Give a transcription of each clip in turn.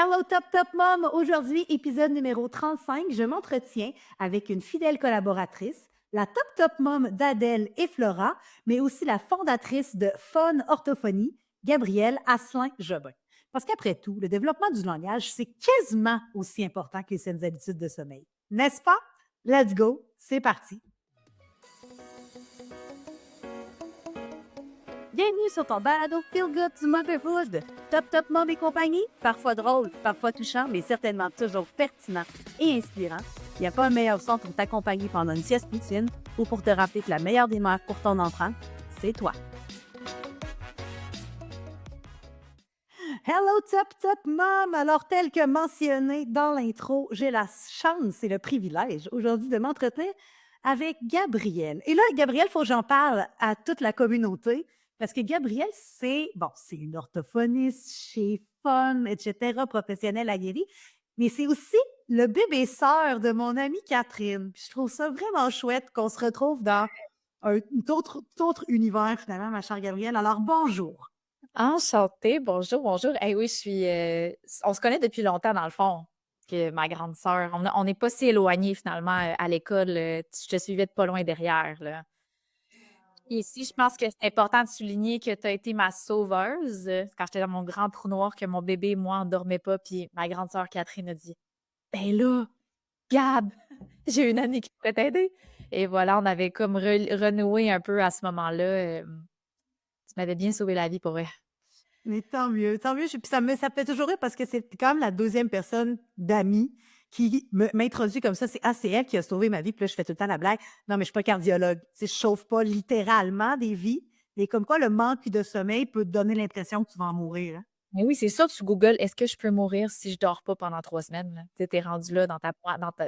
Hello Top Top Mom! Aujourd'hui, épisode numéro 35, je m'entretiens avec une fidèle collaboratrice, la Top Top Mom d'Adèle et Flora, mais aussi la fondatrice de Fun Orthophonie, Gabrielle Asselin-Jobin. Parce qu'après tout, le développement du langage, c'est quasiment aussi important que les saines habitudes de sommeil. N'est-ce pas? Let's go, c'est parti! Bienvenue sur ton balado Feel Good du Motherhood. Top Top Mom et compagnie, parfois drôle, parfois touchant, mais certainement toujours pertinent et inspirant. Il n'y a pas un meilleur son pour t'accompagner pendant une sieste poutine ou pour te rappeler que la meilleure des mères pour ton enfant, c'est toi. Hello Top Top Mom! Alors, tel que mentionné dans l'intro, j'ai la chance et le privilège aujourd'hui de m'entretenir avec Gabrielle. Et là, Gabrielle, il faut que j'en parle à toute la communauté parce que Gabrielle, c'est une orthophoniste chez Fun, etc., professionnelle aguerrie, mais c'est aussi le bébé sœur de mon amie Catherine. Puis je trouve ça vraiment chouette qu'on se retrouve dans un tout autre univers, finalement, ma chère Gabrielle. Alors, bonjour. Enchantée, bonjour, bonjour. Oui, on se connaît depuis longtemps, dans le fond, que ma grande sœur. On n'est pas si éloignés, finalement, à l'école. Je te suivais de pas loin derrière, là. Et ici, je pense que c'est important de souligner que tu as été ma sauveuse. Quand j'étais dans mon grand trou noir, que mon bébé et moi, on dormait pas, puis ma grande sœur Catherine a dit, ben là, Gab, j'ai une amie qui pourrait t'aider. Et voilà, on avait comme renoué un peu à ce moment-là. Tu m'avais bien sauvé la vie, pour vrai. Mais tant mieux, tant mieux. Puis ça me fait toujours rire parce que c'est quand même la deuxième personne d'amis qui m'introduit comme ça. C'est elle qui a sauvé ma vie. Puis là, je fais tout le temps la blague. Non, mais je suis pas cardiologue. Tu sais, je chauffe pas littéralement des vies. Mais comme quoi, le manque de sommeil peut te donner l'impression que tu vas en mourir, hein. Mais oui, c'est ça, tu googles: «Est-ce que je peux mourir si je dors pas pendant 3 semaines?» là. Tu sais, rendu là dans ta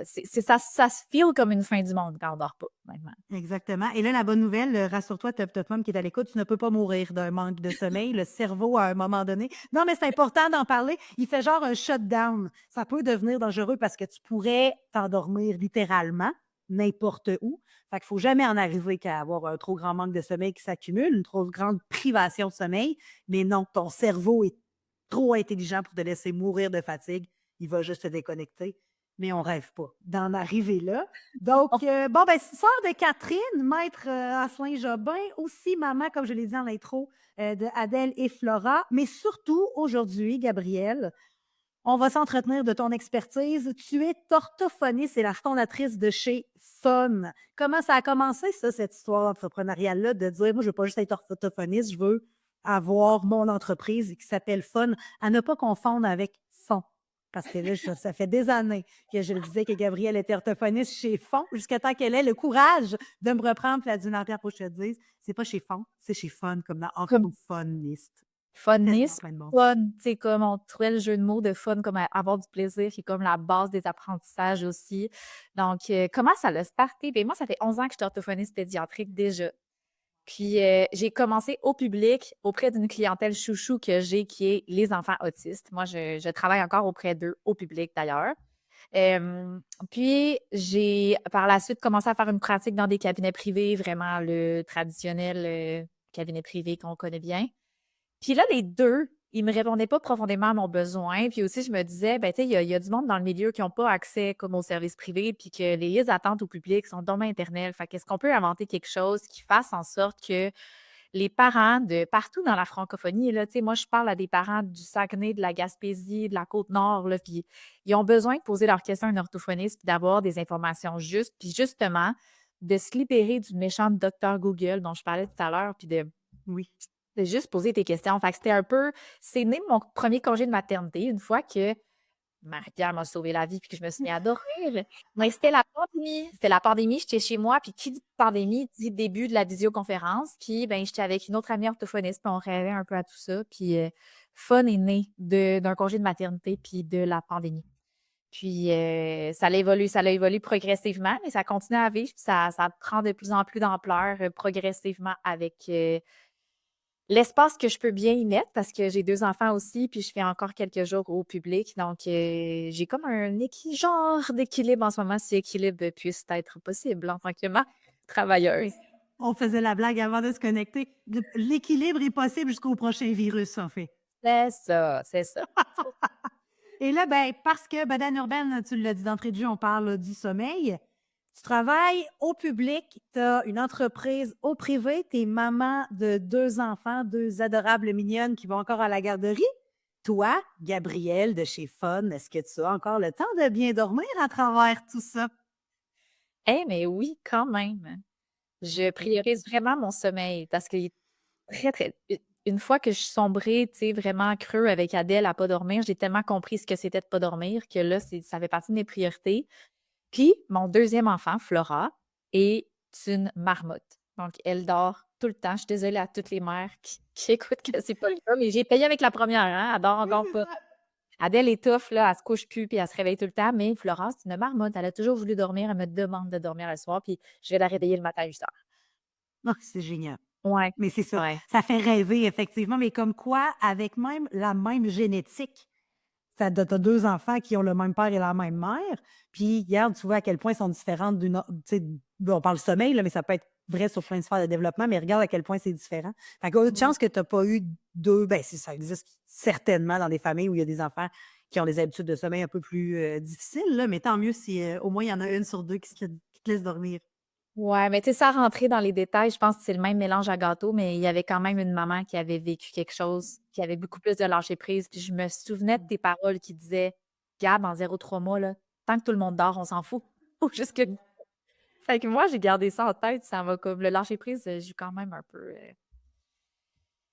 c'est ça se feel comme une fin du monde quand on dort pas, honnêtement. Exactement. Et là, la bonne nouvelle, rassure-toi, Top Top Mom qui est à l'écoute, tu ne peux pas mourir d'un manque de sommeil. Le cerveau, à un moment donné. Non, mais c'est important d'en parler. Il fait genre un shutdown. Ça peut devenir dangereux parce que tu pourrais t'endormir littéralement n'importe où. Fait qu'il faut jamais en arriver qu'à avoir un trop grand manque de sommeil qui s'accumule, une trop grande privation de sommeil. Mais non, ton cerveau est trop intelligent pour te laisser mourir de fatigue. Il va juste te déconnecter. Mais on rêve pas d'en arriver là. Donc, bon, ben, sœur de Catherine, maître Asselin-Jobin, aussi maman, comme je l'ai dit en l'intro, de Adèle et Flora. Mais surtout, aujourd'hui, Gabrielle, on va s'entretenir de ton expertise. Tu es orthophoniste et la fondatrice de chez Fun. Comment ça a commencé, ça, cette histoire entrepreneuriale-là, de dire, moi, je veux pas juste être orthophoniste, je veux avoir mon entreprise qui s'appelle Fun, à ne pas confondre avec Fond. Parce que là, ça fait des années que je le disais que Gabrielle était orthophoniste chez Fond, jusqu'à temps qu'elle ait le courage de me reprendre et elle a dit, non, Pierre, faut que je te dise, c'est pas chez Fond, c'est chez Fun, comme dans Comme orthophoniste. Tellement funness, plein de bon sens. fun, tu sais, comme on trouvait le jeu de mots de fun, comme avoir du plaisir, qui est comme la base des apprentissages aussi. Donc, comment ça l'a starté? Bien, moi, ça fait 11 ans que je suis orthophoniste pédiatrique déjà. Puis, j'ai commencé au public auprès d'une clientèle chouchou que j'ai, qui est les enfants autistes. Moi, je travaille encore auprès d'eux, au public d'ailleurs. Puis, j'ai par la suite commencé à faire une pratique dans des cabinets privés, vraiment le traditionnel cabinet privé qu'on connaît bien. Puis là, les deux, ils me répondaient pas profondément à mon besoin. Puis aussi, je me disais, ben, tu sais, il y a du monde dans le milieu qui n'ont pas accès comme aux services privés, puis que les listes d'attente au public sont dommage éternelles. Fait qu'est-ce qu'on peut inventer quelque chose qui fasse en sorte que les parents de partout dans la francophonie, là, tu sais, moi, je parle à des parents du Saguenay, de la Gaspésie, de la Côte-Nord, là, puis ils ont besoin de poser leurs questions à un orthophoniste, puis d'avoir des informations justes, puis justement, de se libérer du méchant docteur Google dont je parlais tout à l'heure, puis Oui. de juste poser tes questions. Fait que c'était un peu c'est né de mon premier congé de maternité, une fois que Marie-Pierre m'a sauvé la vie puis que je me suis mis à dormir. Mais c'était la pandémie. C'était la pandémie, j'étais chez moi, puis qui dit pandémie dit début de la visioconférence. Puis ben j'étais avec une autre amie orthophoniste, puis on rêvait un peu à tout ça. Puis Fun est né d'un congé de maternité puis de la pandémie. Puis ça a évolué progressivement, mais ça continue à vivre, puis ça prend de plus en plus d'ampleur progressivement avec l'espace que je peux bien y mettre parce que j'ai 2 enfants aussi, puis je fais encore quelques jours au public. Donc, j'ai comme un genre d'équilibre en ce moment, si équilibre puisse être possible en tant que mère travailleuse. On faisait la blague avant de se connecter. L'équilibre est possible jusqu'au prochain virus, en fait. C'est ça, c'est ça. Et Et là, ben, parce que Badane Urbaine, tu l'as dit d'entrée de jeu, on parle du sommeil. Tu travailles au public, tu as une entreprise au privé, tu es maman de 2 enfants, 2 adorables mignonnes qui vont encore à la garderie. Toi, Gabrielle de chez Fun, est-ce que tu as encore le temps de bien dormir à travers tout ça? Mais oui, quand même. Je priorise vraiment mon sommeil parce qu'il est très, très. Une fois que je suis sombrée, tu sais, vraiment creux avec Adèle à pas dormir, j'ai tellement compris ce que c'était de pas dormir que là, ça fait partie de mes priorités. Puis, mon deuxième enfant, Flora, est une marmotte. Donc, elle dort tout le temps. Je suis désolée à toutes les mères qui écoutent que c'est pas le cas, mais j'ai payé avec la première, hein? Elle dort Oui, encore c'est pas. ça. Adèle est tough, là, elle se couche plus puis elle se réveille tout le temps, mais Flora, c'est une marmotte. Elle a toujours voulu dormir, elle me demande de dormir le soir, puis je vais la réveiller le matin à 8 heures. Ah, c'est génial. Ouais, Mais c'est ça, ouais. ça fait rêver effectivement, mais comme quoi, avec même la même génétique, tu as 2 enfants qui ont le même père et la même mère, puis regarde, tu vois à quel point elles sont différentes d'une autre tu sais, on parle sommeil là, mais ça peut être vrai sur plein de sphères de développement, mais regarde à quel point c'est différent. Fait que autre Mmh. chance que tu as pas eu 2 ben, si ça existe certainement dans des familles où il y a des enfants qui ont des habitudes de sommeil un peu plus, difficiles là, mais tant mieux si, au moins il y en a une sur 2 qui te laisse dormir. Ouais, mais tu sais, sans rentrer dans les détails, je pense que c'est le même mélange à gâteau, mais il y avait quand même une maman qui avait vécu quelque chose, qui avait beaucoup plus de lâcher prise. Puis je me souvenais de tes paroles qui disaient: «Gab, en 0-3 mois, là, tant que tout le monde dort, on s'en fout». Faut juste que fait que moi, j'ai gardé ça en tête, ça m'a comme le lâcher prise, j'ai quand même un peu,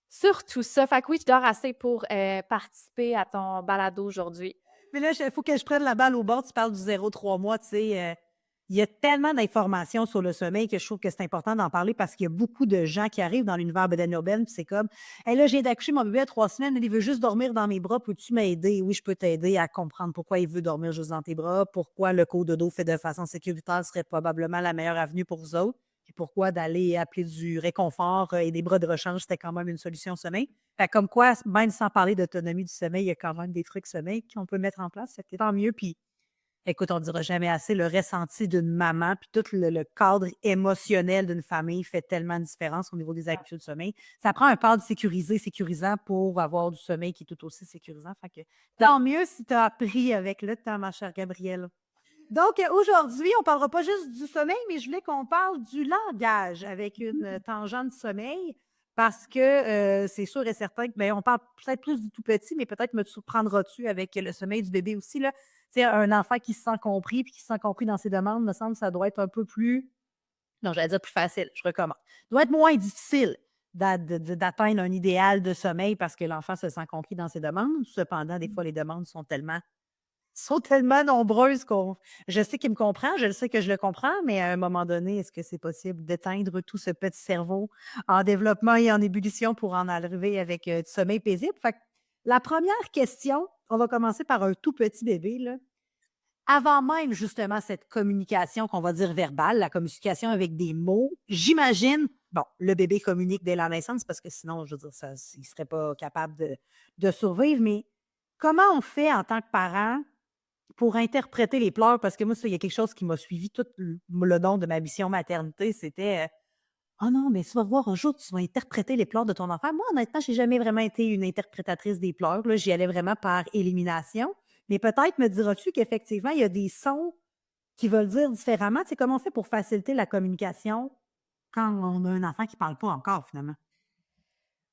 sur tout ça. Fait que oui, je dors assez pour, participer à ton balado aujourd'hui. Mais là, il faut que je prenne la balle au bord. Tu parles du 0-3 mois, tu sais, il y a tellement d'informations sur le sommeil que je trouve que c'est important d'en parler parce qu'il y a beaucoup de gens qui arrivent dans l'univers bedaine urbaine, puis c'est comme: «Hey, là, je viens d'accoucher mon bébé à 3 semaines, il veut juste dormir dans mes bras, peux-tu m'aider?» Oui, je peux t'aider à comprendre pourquoi il veut dormir juste dans tes bras, pourquoi le cododo fait de façon sécuritaire serait probablement la meilleure avenue pour vous autres, puis pourquoi d'aller appeler du réconfort, et des bras de rechange, c'était quand même une solution au sommeil. Fait comme quoi, même sans parler d'autonomie du sommeil, il y a quand même des trucs sommeil qu'on peut mettre en place. Fait que tant mieux. Puis, écoute, on ne dira jamais assez, le ressenti d'une maman, puis tout le cadre émotionnel d'une famille fait tellement de différence au niveau des habitudes de sommeil. Ça prend un cadre sécurisé, sécurisant pour avoir du sommeil qui est tout aussi sécurisant. Fait que tant mieux si tu as appris avec le temps, ma chère Gabrielle. Donc, aujourd'hui, on ne parlera pas juste du sommeil, mais je voulais qu'on parle du langage avec une tangente sommeil parce que c'est sûr et certain que, ben, on parle peut-être plus du tout petit, mais peut-être me surprendras-tu avec le sommeil du bébé aussi, là. Tu sais, un enfant qui se sent compris puis qui se sent compris dans ses demandes, me semble que ça doit être un peu plus, non, j'allais dire plus facile, je recommence. Doit être moins difficile d'atteindre un idéal de sommeil parce que l'enfant se sent compris dans ses demandes. Cependant, des fois, les demandes sont tellement nombreuses qu'on je sais qu'il me comprend, je le sais que je le comprends, mais à un moment donné, est-ce que c'est possible d'éteindre tout ce petit cerveau en développement et en ébullition pour en arriver avec, du sommeil paisible? Fait que la première question, on va commencer par un tout petit bébé, là. Avant même justement cette communication qu'on va dire verbale, la communication avec des mots, j'imagine, bon, le bébé communique dès la naissance parce que sinon, je veux dire, ça, il ne serait pas capable de survivre, mais comment on fait en tant que parent pour interpréter les pleurs? Parce que moi, ça, il y a quelque chose qui m'a suivi tout le long de ma mission maternité, c'était, «Oh non, mais tu vas voir, un jour, tu vas interpréter les pleurs de ton enfant». Moi, honnêtement, j'ai jamais vraiment été une interprétatrice des pleurs, là. J'y allais vraiment par élimination. Mais peut-être me diras-tu qu'effectivement, il y a des sons qui veulent dire différemment? Tu sais, comment on fait pour faciliter la communication quand on a un enfant qui parle pas encore, finalement?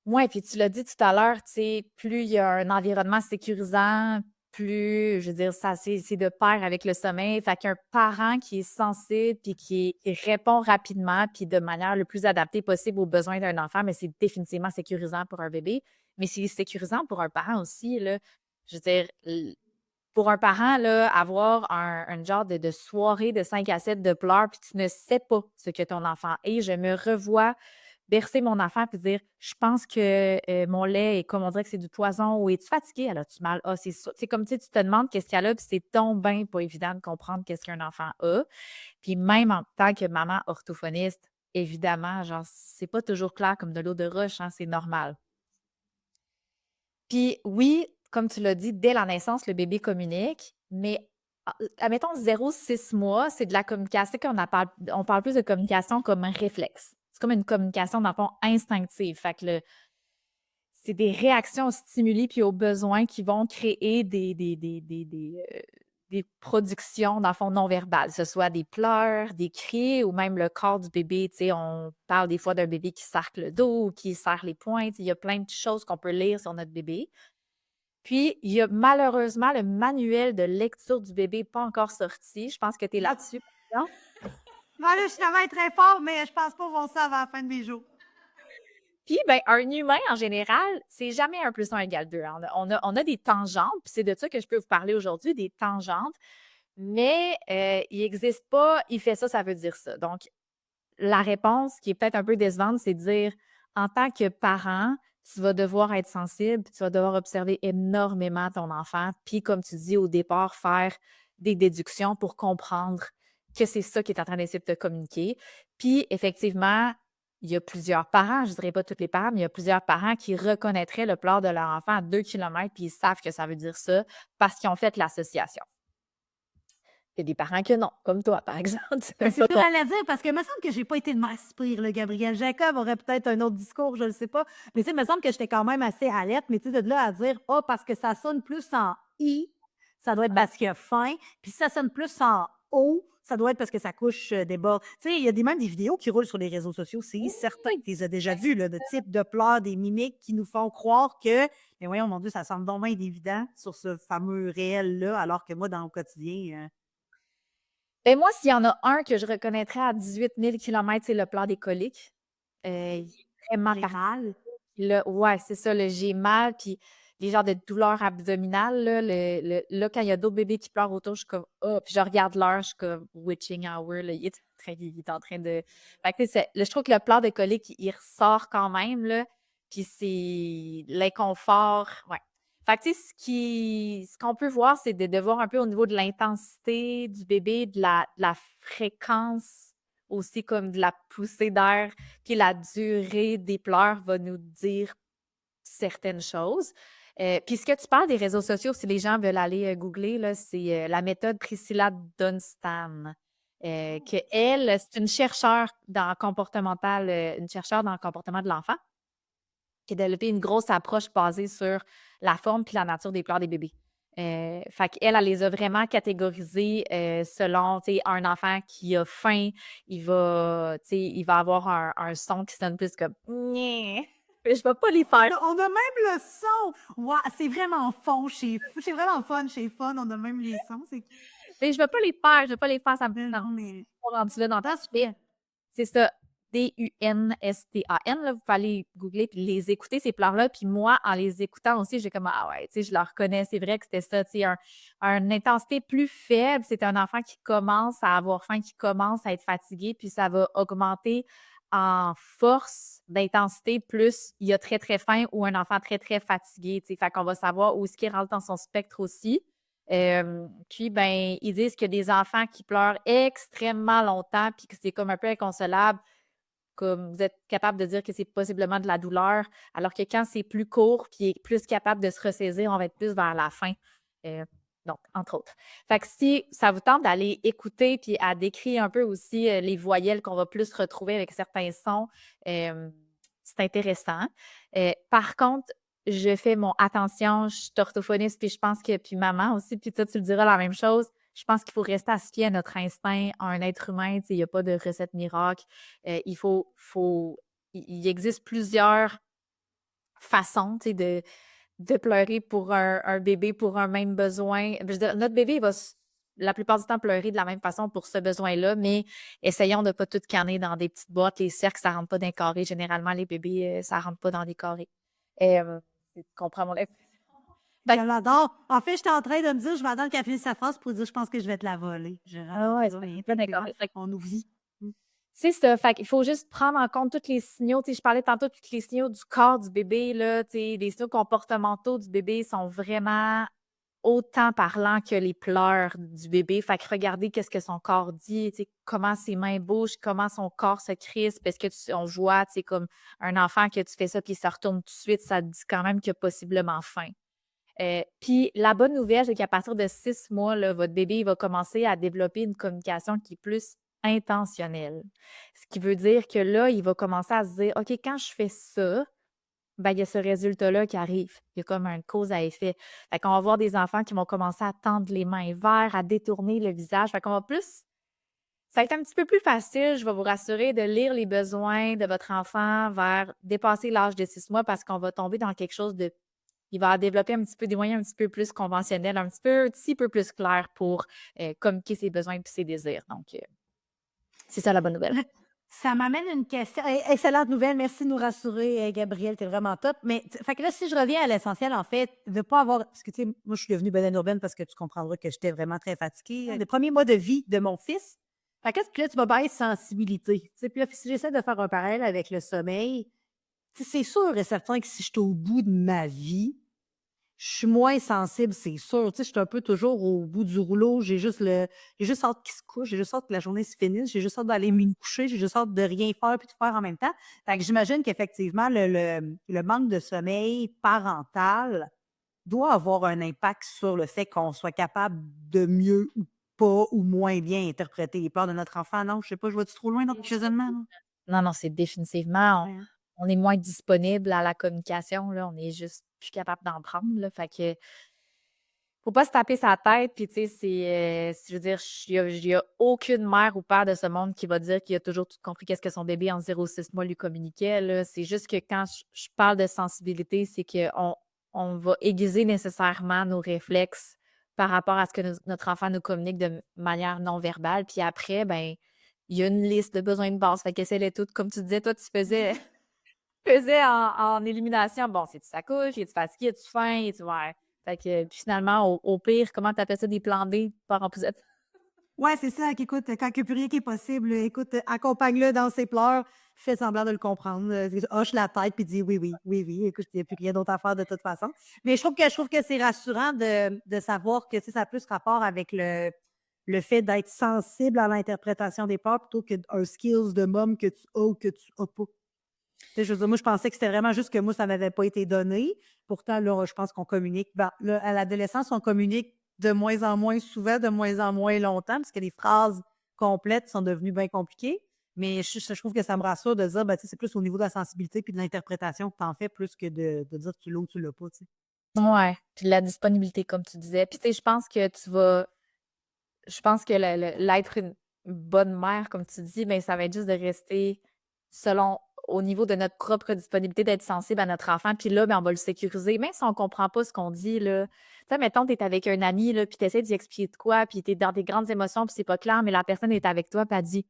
Ouais, puis tu l'as dit tout à l'heure, tu sais, plus il y a un environnement sécurisant, plus, je veux dire, ça, c'est de pair avec le sommeil. Fait qu'un parent qui est sensible puis qui répond rapidement puis de manière le plus adaptée possible aux besoins d'un enfant, mais c'est définitivement sécurisant pour un bébé. Mais c'est sécurisant pour un parent aussi, là. Je veux dire, pour un parent, là, avoir un genre de soirée de 5 à 7 de pleurs puis tu ne sais pas ce que ton enfant est. Je me revois bercer mon enfant puis dire: «Je pense que, mon lait est comme on dirait que c'est du poison ou es-tu fatigué? Elle a-tu mal? Ah, c'est ça». C'est comme, tu sais, tu te demandes qu'est-ce qu'elle a puis c'est donc ben pas évident de comprendre qu'est-ce qu'un enfant a. Puis même en tant que maman orthophoniste, évidemment, genre, c'est pas toujours clair comme de l'eau de roche, hein, c'est normal. Puis oui, comme tu l'as dit, dès la naissance, le bébé communique, mais admettons 0-6 mois, c'est de la communication on parle plus de communication comme un réflexe. C'est comme une communication, dans le fond, instinctive. Fait que c'est des réactions aux stimuli puis aux besoins qui vont créer des productions, dans le fond, non verbales, que ce soit des pleurs, des cris ou même le corps du bébé. Tu sais, on parle des fois d'un bébé qui sarque le dos ou qui serre les poings. Tu sais, il y a plein de choses qu'on peut lire sur notre bébé. Puis, il y a malheureusement le manuel de lecture du bébé pas encore sorti. Je pense que tu es Ah, là-dessus, par exemple. ben là, je travaille très fort, mais je pense pas voir ça avant la fin de mes jours. Puis, ben, un humain, en général, c'est jamais 1 + 1 égale 2. Hein. On a des tangentes, puis c'est de ça que je peux vous parler aujourd'hui, des tangentes, mais il n'existe pas, il fait ça, ça veut dire ça. Donc, la réponse qui est peut-être un peu décevante, c'est de dire, en tant que parent, tu vas devoir être sensible, puis tu vas devoir observer énormément ton enfant, puis comme tu dis au départ, faire des déductions pour comprendre que c'est ça qui est en train d'essayer de te communiquer. Puis effectivement, il y a plusieurs parents, je ne dirais pas tous les parents, mais il y a plusieurs parents qui reconnaîtraient le pleur de leur enfant à 2 kilomètres, puis ils savent que ça veut dire ça parce qu'ils ont fait l'association. Il y a des parents que non, comme toi, par exemple. C'est Ben, même c'est ce pas que ton. j'allais dire parce que me semble que j'ai pas été de masse pire, le Gabriel Jacob aurait peut-être un autre discours, je ne sais pas. Mais tu sais, me semble que j'étais quand même assez alerte, mais tu sais, de là à dire, ah, parce que ça sonne plus en I, ça doit être parce qu'il y a faim. Puis si ça sonne plus en O, ça doit être parce que sa couche déborde. Tu sais, il y a même des vidéos qui roulent sur les réseaux sociaux. C'est certain que tu les as déjà vues, là, de type de pleurs, des mimiques qui nous font croire que, mais voyons, mon Dieu, ça semble donc bien évident sur ce fameux réel-là, alors que moi, dans le quotidien, Ben moi, s'il y en a un que je reconnaîtrais à 18 000 kilomètres, c'est le pleur des coliques. Il est vraiment j'ai mal. là, ouais, c'est ça, le j'ai mal, puis les genres de douleurs abdominales, là, là, quand il y a d'autres bébés qui pleurent autour, je suis comme, oh, puis je regarde l'heure, je suis comme, witching hour, là, il est en train de. Fait que, tu sais, je trouve que le pleur de colique, il ressort quand même, là, puis c'est l'inconfort, ouais. Fait que, tu sais, ce qu'on peut voir, c'est de voir un peu au niveau de l'intensité du bébé, de la fréquence aussi, comme de la poussée d'air, puis la durée des pleurs va nous dire certaines choses. Puis ce que tu parles des réseaux sociaux, si les gens veulent aller googler, là, c'est la méthode Priscilla Dunstan. Que elle, c'est une chercheure dans le comportement de l'enfant, qui a développé une grosse approche basée sur la forme puis la nature des pleurs des bébés. Fait qu'elle, elle les a vraiment catégorisés selon, tu sais, un enfant qui a faim, il va avoir un son qui sonne plus comme Nyeh. Je vais pas les faire. On a même le son! Wow, c'est vraiment c'est vraiment fun chez Fun, on a même les sons, Mais je vais pas les faire, je vais pas les faire, ça me non, non, mais pas rendu là dans ça se mais fait. c'est ça, Dunstan, là, vous pouvez aller googler puis les écouter ces pleurs-là, puis moi, en les écoutant aussi, j'ai comme: «Ah ouais», tu sais, je le reconnais, c'est vrai que c'était ça, tu sais, une intensité plus faible, c'est un enfant qui commence à avoir faim, qui commence à être fatigué, puis ça va augmenter en force d'intensité plus il a très, très faim ou un enfant très, très fatigué, tu sais, fait qu'on va savoir où est-ce qu'il rentre dans son spectre aussi. Puis, ben, ils disent que des enfants qui pleurent extrêmement longtemps, puis que c'est comme un peu inconsolable, comme vous êtes capable de dire que c'est possiblement de la douleur, alors que quand c'est plus court, puis est plus capable de se ressaisir, on va être plus vers la fin. Euh, donc, entre autres. Fait que si ça vous tente d'aller écouter, puis à décrire un peu aussi les voyelles qu'on va plus retrouver avec certains sons, euh, c'est intéressant. Par contre, je fais mon attention, je suis orthophoniste, puis je pense que, puis maman aussi, puis toi, tu le diras la même chose. Je pense qu'il faut rester associé à notre instinct, à un être humain. Il n'y a pas de recette miracle. Il existe plusieurs façons de pleurer pour un bébé, pour un même besoin. Je veux dire, notre bébé il va la plupart du temps pleurer de la même façon pour ce besoin-là, mais essayons de ne pas tout canner dans des petites boîtes. Les cercles, ça ne rentre pas dans les carrés. Généralement, les bébés, ça ne rentre pas dans des carrés. Tu comprends mon expression? Je Fait que- l'adore. En fait, j'étais en train de me dire, je vais attendre qu'elle finisse sa phrase pour dire, je pense que je vais te la voler. ah ouais, Rien, pas d'accord. puis on oublie. Mmh. C'est ça, fait qu'il faut juste prendre en compte tous les signaux. Tu sais, je parlais tantôt de tous les signaux du corps du bébé, là, tu sais, les signaux comportementaux du bébé sont vraiment autant parlants que les pleurs du bébé. Fait que regardez qu'est-ce que son corps dit, tu sais, comment ses mains bougent, comment son corps se crispe. Parce que on voit, tu sais, comme un enfant que tu fais ça puis il se retourne tout de suite, ça te dit quand même qu'il a possiblement faim. Puis la bonne nouvelle, c'est qu'à partir de 6 mois, là, votre bébé il va commencer à développer une communication qui est plus intentionnelle. Ce qui veut dire que là, il va commencer à se dire, OK, quand je fais ça, ben, il y a ce résultat-là qui arrive. Il y a comme une cause à effet. Fait qu'on va voir des enfants qui vont commencer à tendre les mains vers, à détourner le visage. Fait qu'on va plus ça va être un petit peu plus facile, je vais vous rassurer, de lire les besoins de votre enfant vers dépasser l'âge de 6 mois parce qu'on va tomber dans quelque chose de il va développer un petit peu des moyens un petit peu plus conventionnels, un petit peu plus clairs pour, communiquer ses besoins et ses désirs. Donc, c'est ça la bonne nouvelle. Ça m'amène une question. Excellente nouvelle. Merci de nous rassurer, Gabrielle. T'es vraiment top. Mais, fait que là, si je reviens à l'essentiel, en fait, de ne pas avoir. Parce que, tu sais, moi, je suis devenue bédaine urbaine parce que tu comprendras que j'étais vraiment très fatiguée. Le premier mois de vie de mon fils. Fait que, puis là, tu vas baisser sensibilité. Tu sais, puis là, si j'essaie de faire un parallèle avec le sommeil, tu sais, c'est sûr et certain que si je suis au bout de ma vie, je suis moins sensible, c'est sûr. Tu sais, je suis un peu toujours au bout du rouleau. J'ai juste hâte qu'il se couche, j'ai juste hâte que la journée se finisse, j'ai juste hâte d'aller me coucher, j'ai juste hâte de rien faire puis de faire en même temps. Fait que j'imagine qu'effectivement, le manque de sommeil parental doit avoir un impact sur le fait qu'on soit capable de mieux ou pas ou moins bien interpréter les peurs de notre enfant. Non, je sais pas, je vois-tu trop loin dans le questionnement, là? Non, non, c'est définitivement Ouais, hein? on est moins disponible à la communication, là, on est juste plus capable d'en prendre, là, fait que faut pas se taper sa tête, puis tu sais, je veux dire, il y a aucune mère ou père de ce monde qui va dire qu'il a toujours tout compris qu'est-ce que son bébé en 0 6 mois lui communiquait, là. C'est juste que quand je parle de sensibilité, c'est qu'on va aiguiser nécessairement nos réflexes par rapport à ce que notre enfant nous communique de manière non verbale, puis après, ben, il y a une liste de besoins de base, fait qu'essaie-les toutes. Comme tu disais, toi, tu faisais en élimination. Bon, c'est-tu sa couche? Es-tu fatigué? Es-tu faim? Es-tu ouais. Fait que puis finalement, au pire, comment tu appelles ça? Des plans B par en poussette? Ouais, c'est ça, qu'écoute, quand il y a plus rien qui est possible, écoute, accompagne-le dans ses pleurs, fais semblant de le comprendre, hoche la tête puis dis: «Oui, oui, oui, oui, écoute, il y a plus rien d'autre à faire de toute façon». Mais je trouve que c'est rassurant de savoir que, tu sais, ça a plus rapport avec le fait d'être sensible à l'interprétation des peurs plutôt qu'un skills de mom que tu as ou que tu as pas. Tu sais, je veux dire, moi, je pensais que c'était vraiment juste que moi, ça m'avait pas été donné. Pourtant, là, je pense qu'on communique. Ben, là, à l'adolescence, on communique de moins en moins souvent, de moins en moins longtemps, parce que les phrases complètes sont devenues bien compliquées. Mais je trouve que ça me rassure de dire, ben, tu sais, c'est plus au niveau de la sensibilité puis de l'interprétation que tu en fais plus que de dire que tu l'as ou tu l'as pas, tu sais. Ouais, puis la disponibilité, comme tu disais. Puis tu sais, je pense que l'être une bonne mère, comme tu dis, ben, ça va être juste de rester selon au niveau de notre propre disponibilité, d'être sensible à notre enfant. Puis là, ben, on va le sécuriser, même si on comprend pas ce qu'on dit, là. Tu sais, mettons, tu es avec un ami, là, puis tu essaies d'y expliquer de quoi, puis tu es dans des grandes émotions, puis c'est pas clair, mais la personne est avec toi, puis elle dit: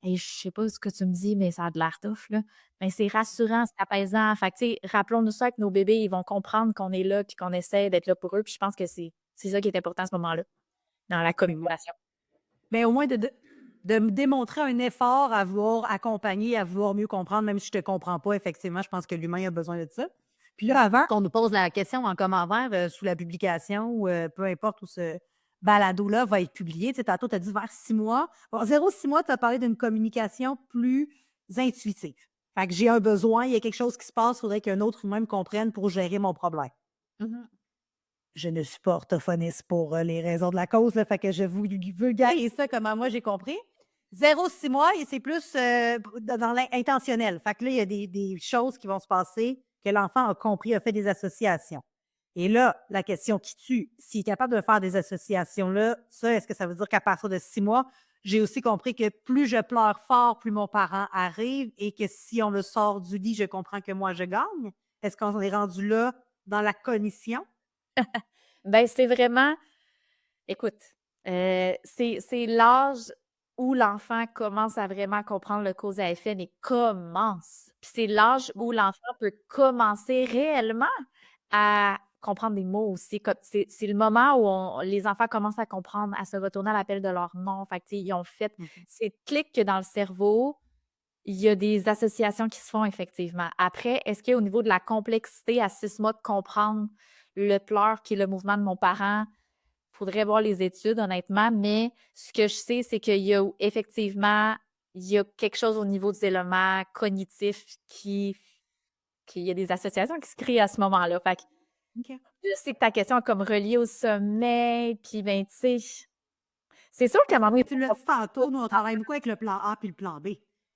«Hey, je sais pas ce que tu me dis, mais ça a de l'air tough, là». Ben, c'est rassurant, c'est apaisant. Fait que, tu sais, rappelons-nous ça avec nos bébés, ils vont comprendre qu'on est là, puis qu'on essaie d'être là pour eux. Puis je pense que c'est ça qui est important à ce moment-là, dans la communication. Mais au moins de me démontrer un effort à vouloir accompagner, à vouloir mieux comprendre, même si je te comprends pas, effectivement, je pense que l'humain a besoin de ça. Puis là, avant qu'on nous pose la question en commentaire, sous la publication ou, peu importe où ce balado-là va être publié, tu sais, tantôt, tu as dit vers 6 mois. Bon, 0-6 mois, tu as parlé d'une communication plus intuitive. Fait que j'ai un besoin, il y a quelque chose qui se passe, il faudrait qu'un autre humain me comprenne pour gérer mon problème. Mmh. Je ne suis pas orthophoniste pour, les raisons de la cause, là, fait que je vulgarise ça comment moi j'ai compris. 0-6 mois et c'est plus, dans l'intentionnel. Fait que là, il y a des choses qui vont se passer que l'enfant a compris, a fait des associations. Et là, la question qui tue, s'il est capable de faire des associations-là, ça, est-ce que ça veut dire qu'à partir de 6 mois, j'ai aussi compris que plus je pleure fort, plus mon parent arrive et que si on le sort du lit, je comprends que moi je gagne? Est-ce qu'on est rendu là dans la cognition? Ben, c'est vraiment écoute, c'est l'âge où l'enfant commence à vraiment comprendre le cause à effet, mais commence. Puis c'est l'âge où l'enfant peut commencer réellement à comprendre des mots aussi. Comme c'est le moment où les enfants commencent à comprendre, à se retourner à l'appel de leur nom. Fait que, tu sais, ils ont fait Mmh. ces clics que dans le cerveau, il y a des associations qui se font effectivement. Après, est-ce qu'au niveau de la complexité à 6 mois de comprendre le pleur qui est le mouvement de mon parent, faudrait voir les études honnêtement, mais ce que je sais, c'est il y a quelque chose au niveau des éléments cognitifs qu'il y a des associations qui se créent à ce moment-là. Fait que OK. je sais que ta question est comme reliée au sommeil, puis ben, tu sais, c'est sûr qu'à un moment donné, Tu l'as dit tantôt, nous, on travaille beaucoup avec le plan A puis le plan B.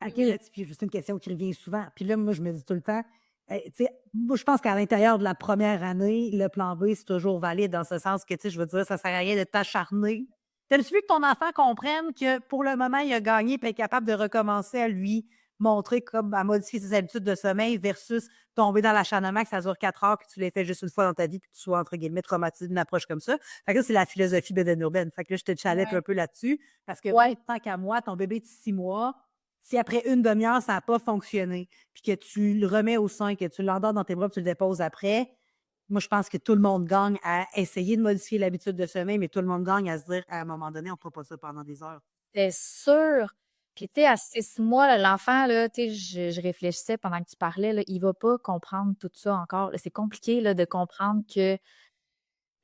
OK, là, puis c'est une question qui revient souvent. Puis là, moi, je me dis tout le temps, Tu sais, moi, je pense qu'à l'intérieur de la première année, le plan B, c'est toujours valide dans ce sens que, tu sais, je veux dire, ça sert à rien de t'acharner. T'aimes-tu mieux que ton enfant comprenne que pour le moment, il a gagné puis est capable de recommencer à lui montrer comme à modifier ses habitudes de sommeil versus tomber dans l'acharnement que ça dure 4 heures, que tu l'aies fait juste une fois dans ta vie puis que tu sois, entre guillemets, «traumatisé» d'une approche comme ça. Fait que là, c'est la philosophie bédaine urbaine. Fait que là, je te challenge Ouais. un peu là-dessus parce que moi, tant qu'à moi, ton bébé de 6 mois, si après une demi-heure, ça a pas fonctionné, puis que tu le remets au sein, que tu l'endors dans tes bras, puis tu le déposes après, moi, je pense que tout le monde gagne à essayer de modifier l'habitude de sommeil, mais tout le monde gagne à se dire, à un moment donné, on ne fera pas ça pendant des heures. C'est sûr. Puis, tu sais, à 6 mois, là, l'enfant, là, tu sais, je réfléchissais pendant que tu parlais, là, il va pas comprendre tout ça encore. C'est compliqué, là, de comprendre que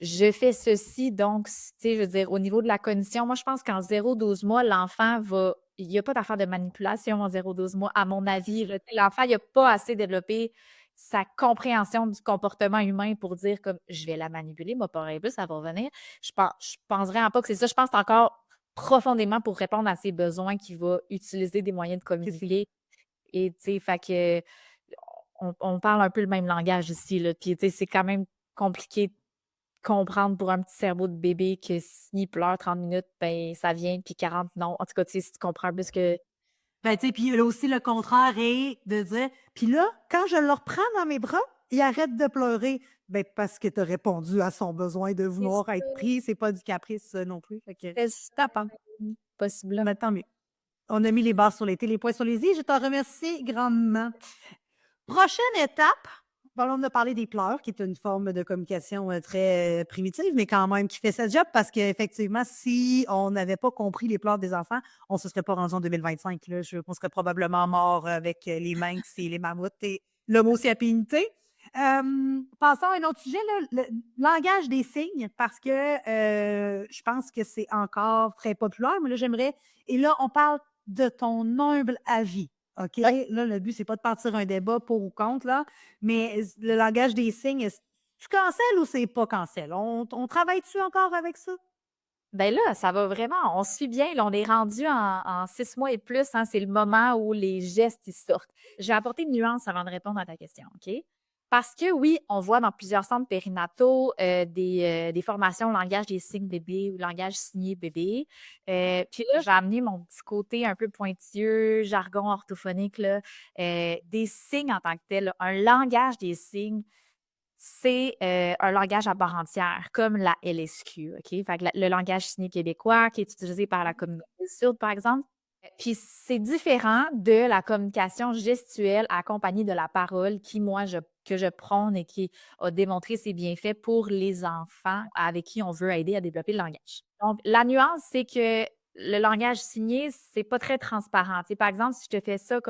je fais ceci, donc, tu sais, je veux dire, au niveau de la cognition, moi, je pense qu'en 0-12 mois, l'enfant va il y a pas d'affaire de manipulation en 0-12 mois, à mon avis, là. Tu sais, l'enfant, il a pas assez développé sa compréhension du comportement humain pour dire comme: «Je vais la manipuler, moi, pas un peu, ça va revenir». Je pense vraiment pas que c'est ça. Je pense que c'est encore profondément pour répondre à ses besoins qu'il va utiliser des moyens de communiquer et tu sais, fait que on parle un peu le même langage ici, là, puis tu sais, c'est quand même compliqué comprendre pour un petit cerveau de bébé que s'il pleure 30 minutes, ben, ça vient, puis 40 non. En tout cas, tu sais, si tu comprends plus que Ben, tu sais, puis là aussi, le contraire est de dire, puis là, quand je le reprends dans mes bras, il arrête de pleurer. Ben, parce que tu as répondu à son besoin de c'est vouloir être ça, pris, c'est pas du caprice, ça non plus. Fait que, c'est ça, tapant. possiblement. Mais tant mieux. On a mis les barres sur les T, les points sur les i. Je t'en remercie grandement. Prochaine étape, bon, là, on a parlé des pleurs, qui est une forme de communication très primitive, mais quand même qui fait sa job parce qu'effectivement, si on n'avait pas compris les pleurs des enfants, on ne se serait pas rendu en 2025. Là. On serait probablement mort avec les lynx et les mammouths et l'homo sapienité. Passons à un autre sujet, là, le langage des signes, parce que je pense que c'est encore très populaire, mais là, j'aimerais. Et là, on parle de ton humble avis. OK? Là, le but, c'est pas de partir un débat pour ou contre, là, mais le langage des signes, est-ce tu cancelles ou c'est pas cancel? On travaille-tu encore avec ça? Ben là, ça va vraiment, on suit bien, là, on est rendu en 6 mois et plus, hein, c'est le moment où les gestes, ils sortent. Je vais apporter une nuance avant de répondre à ta question, OK? Parce que oui, on voit dans plusieurs centres périnataux des formations langage des signes bébé ou langage signé bébé. Puis là, j'ai amené mon petit côté un peu pointilleux, jargon orthophonique, là, des signes en tant que tel, là. Un langage des signes, c'est, un langage à part entière, comme la LSQ, OK? Fait que le langage signé québécois qui est utilisé par la communauté sourde, par exemple. Puis c'est différent de la communication gestuelle accompagnée de la parole qui, moi, que je prône et qui a démontré ses bienfaits pour les enfants avec qui on veut aider à développer le langage. Donc la nuance, c'est que le langage signé, c'est pas très transparent. Tu sais, par exemple, si je te fais ça,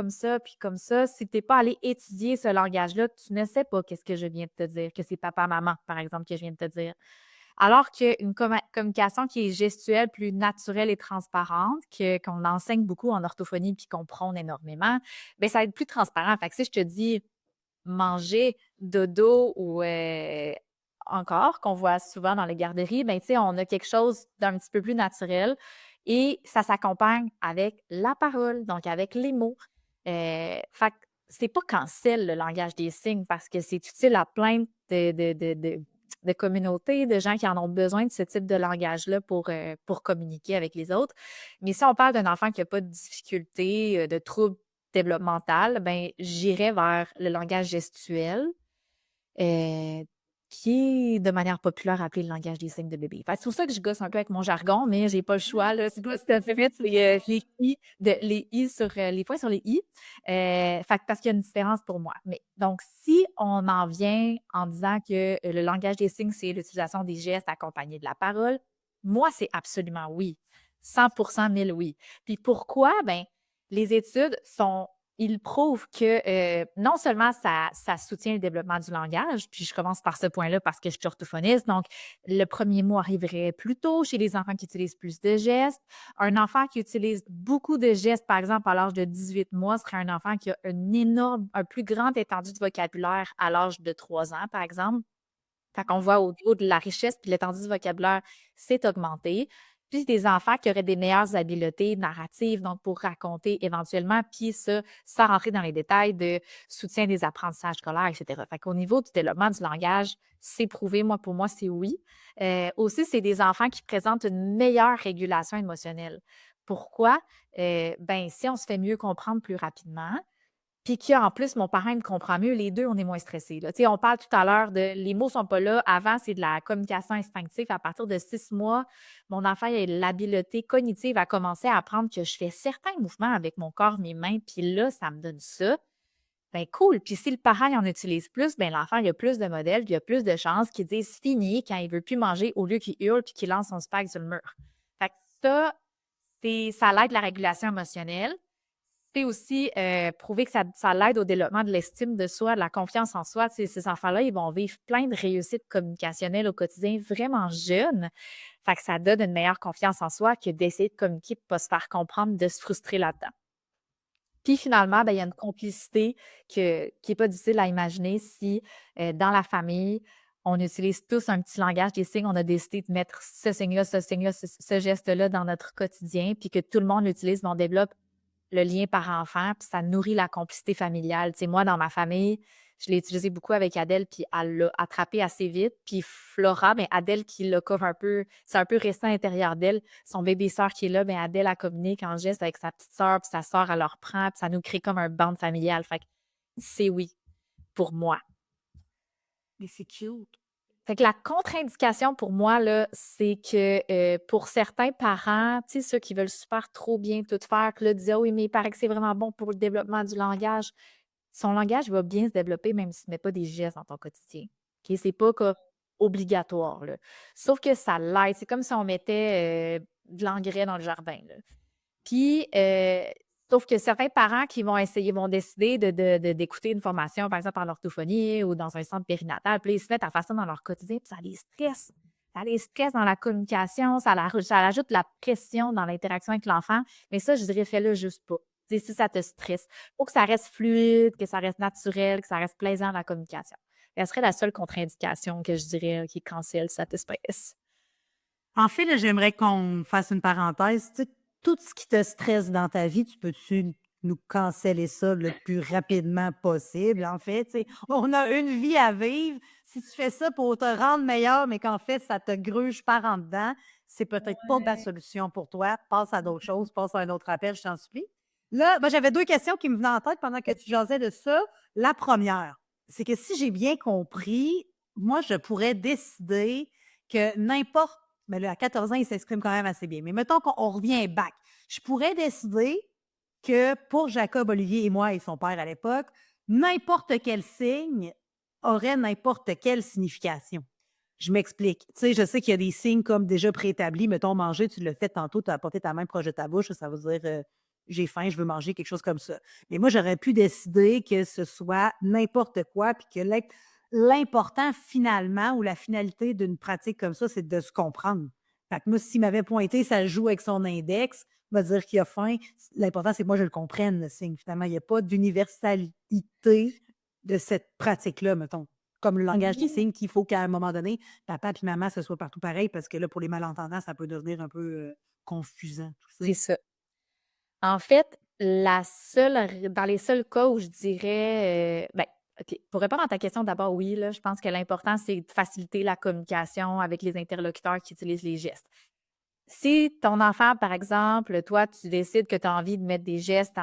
puis comme ça, si tu pas allé étudier ce langage-là, tu ne sais pas qu'est-ce que je viens de te dire, que c'est papa, maman, par exemple, que je viens de te dire. Alors qu'une communication qui est gestuelle, plus naturelle et transparente, qu'on enseigne beaucoup en orthophonie puis qu'on prône énormément, bien, ça va être plus transparent. Fait que si je te dis manger, dodo ou encore, qu'on voit souvent dans les garderies, ben, tu sais, on a quelque chose d'un petit peu plus naturel et ça s'accompagne avec la parole, donc avec les mots. Fait que c'est pas cancel le langage des signes parce que c'est utile à plein de communautés, de gens qui en ont besoin de ce type de langage-là pour communiquer avec les autres. Mais si on parle d'un enfant qui a pas de difficulté, de troubles développemental, ben, j'irais vers le langage gestuel, heu, qui est de manière populaire appelé le langage des signes de bébé. Fait que c'est pour ça que je gosse un peu avec mon jargon, mais j'ai pas le choix, là. C'est quoi? C'est fait mettre les i sur, les points sur les i. Fait que parce qu'il y a une différence pour moi. Mais donc si on en vient en disant que, le langage des signes, c'est l'utilisation des gestes accompagnés de la parole, moi, c'est absolument oui. 100 1000 oui. Puis pourquoi? Ben, les études sont ils prouvent que, non seulement ça soutient le développement du langage, puis je commence par ce point-là parce que je suis orthophoniste, donc le premier mot arriverait plus tôt chez les enfants qui utilisent plus de gestes. Un enfant qui utilise beaucoup de gestes, par exemple, à l'âge de 18 mois, serait un enfant qui a un plus grand étendue de vocabulaire à l'âge de 3 ans, par exemple. Fait qu'on voit au niveau de la richesse puis l'étendue du vocabulaire, c'est augmenté. puis des enfants qui auraient des meilleures habiletés narratives, donc pour raconter éventuellement, puis ça, sans rentrer dans les détails de soutien des apprentissages scolaires, etc. Fait qu'au niveau du développement du langage, c'est prouvé, moi, pour moi, c'est oui. Aussi, c'est des enfants qui présentent une meilleure régulation émotionnelle. Pourquoi? Ben, si on se fait mieux comprendre plus rapidement, puis qu'en plus, mon parent il me comprend mieux, les 2 on est moins stressés, là. Tu sais, on parle tout à l'heure de les mots sont pas là. Avant, c'est de la communication instinctive. À partir de 6 mois, mon enfant, il a l'habileté cognitive à commencer à apprendre que je fais certains mouvements avec mon corps, mes mains, puis là, ça me donne ça. Ben cool. Puis si le parent il en utilise plus, ben l'enfant, il a plus de modèles, puis il a plus de chances qu'il dise «fini» quand il veut plus manger au lieu qu'il hurle puis qu'il lance son spag sur le mur. Fait que ça l'aide la régulation émotionnelle. C'est aussi prouver que ça l'aide au développement de l'estime de soi, de la confiance en soi. Tu sais, ces enfants-là, ils vont vivre plein de réussites communicationnelles au quotidien vraiment jeunes. Fait que ça donne une meilleure confiance en soi que d'essayer de communiquer pour pas se faire comprendre, de se frustrer là-dedans. Puis finalement, ben, il y a une complicité qui n'est pas difficile à imaginer si dans la famille, on utilise tous un petit langage des signes, on a décidé de mettre ce signe-là, ce geste-là dans notre quotidien, puis que tout le monde l'utilise, mais on développe le lien parent-enfant, puis ça nourrit la complicité familiale. Tu sais, moi, dans ma famille, je l'ai utilisé beaucoup avec Adèle, puis elle l'a attrapé assez vite. Puis Flora, ben Adèle qui le couvre un peu, c'est un peu resté à l'intérieur d'elle. Son bébé sœur qui est là, ben Adèle, elle communique en geste avec sa petite sœur, puis sa sœur, elle le reprend, puis ça nous crée comme un bande familial. Fait que c'est oui, pour moi. Mais c'est cute. Fait que la contre-indication pour moi, là, c'est que pour certains parents, tu sais, ceux qui veulent super trop bien tout faire, que là, disent ah oui, mais il paraît que c'est vraiment bon pour le développement du langage. Son langage va bien se développer même si tu ne mets pas des gestes dans ton quotidien. OK? C'est pas comme obligatoire, là. Sauf que ça l'aide. C'est comme si on mettait de l'engrais dans le jardin, là. Puis, sauf que certains parents qui vont essayer, vont décider d'écouter une formation, par exemple en orthophonie ou dans un centre périnatal, puis là, ils se mettent à faire ça dans leur quotidien, puis ça les stresse. Ça les stresse dans la communication, ça ajoute de la pression dans l'interaction avec l'enfant. Mais ça, je dirais, fais-le juste pas. Tu sais, si ça te stresse, il faut que ça reste fluide, que ça reste naturel, que ça reste plaisant la communication. Ça serait la seule contre-indication que je dirais qui cancelle cette espèce. En fait, là, j'aimerais qu'on fasse une parenthèse. Tu sais, tout ce qui te stresse dans ta vie, tu peux-tu nous canceller ça le plus rapidement possible? En fait, tu sais, on a une vie à vivre. Si tu fais ça pour te rendre meilleur, mais qu'en fait, ça te gruge par en dedans, c'est peut-être pas la solution pour toi. Passe à d'autres choses, passe à un autre appel, je t'en supplie. Là, moi, j'avais 2 questions qui me venaient en tête pendant que tu jasais de ça. La première, c'est que si j'ai bien compris, moi, je pourrais décider que n'importe mais là, à 14 ans, il s'exprime quand même assez bien. Mais mettons qu'on revient back. Je pourrais décider que pour Jacob, Olivier et moi et son père à l'époque, n'importe quel signe aurait n'importe quelle signification. Je m'explique. Tu sais, je sais qu'il y a des signes comme déjà préétablis. Mettons, manger, tu l'as fait tantôt, tu as apporté ta main proche de ta bouche, ça veut dire j'ai faim, je veux manger, quelque chose comme ça. Mais moi, j'aurais pu décider que ce soit n'importe quoi, puis que l'important finalement ou la finalité d'une pratique comme ça, c'est de se comprendre. Fait que moi, s'il m'avait pointé, ça joue avec son index, va dire qu'il a faim. L'important, c'est que moi, je le comprenne, le signe. Finalement, il n'y a pas d'universalité de cette pratique-là, mettons. Comme le langage des signes, qu'il faut qu'à un moment donné, papa et maman, ce soit partout pareil, parce que là, pour les malentendants, ça peut devenir un peu confusant, tout ça. C'est ça. En fait, dans les seuls cas où je dirais, ben, OK, pour répondre à ta question, d'abord, oui, là, je pense que l'important, c'est de faciliter la communication avec les interlocuteurs qui utilisent les gestes. Si ton enfant, par exemple, toi, tu décides que tu as envie de mettre des gestes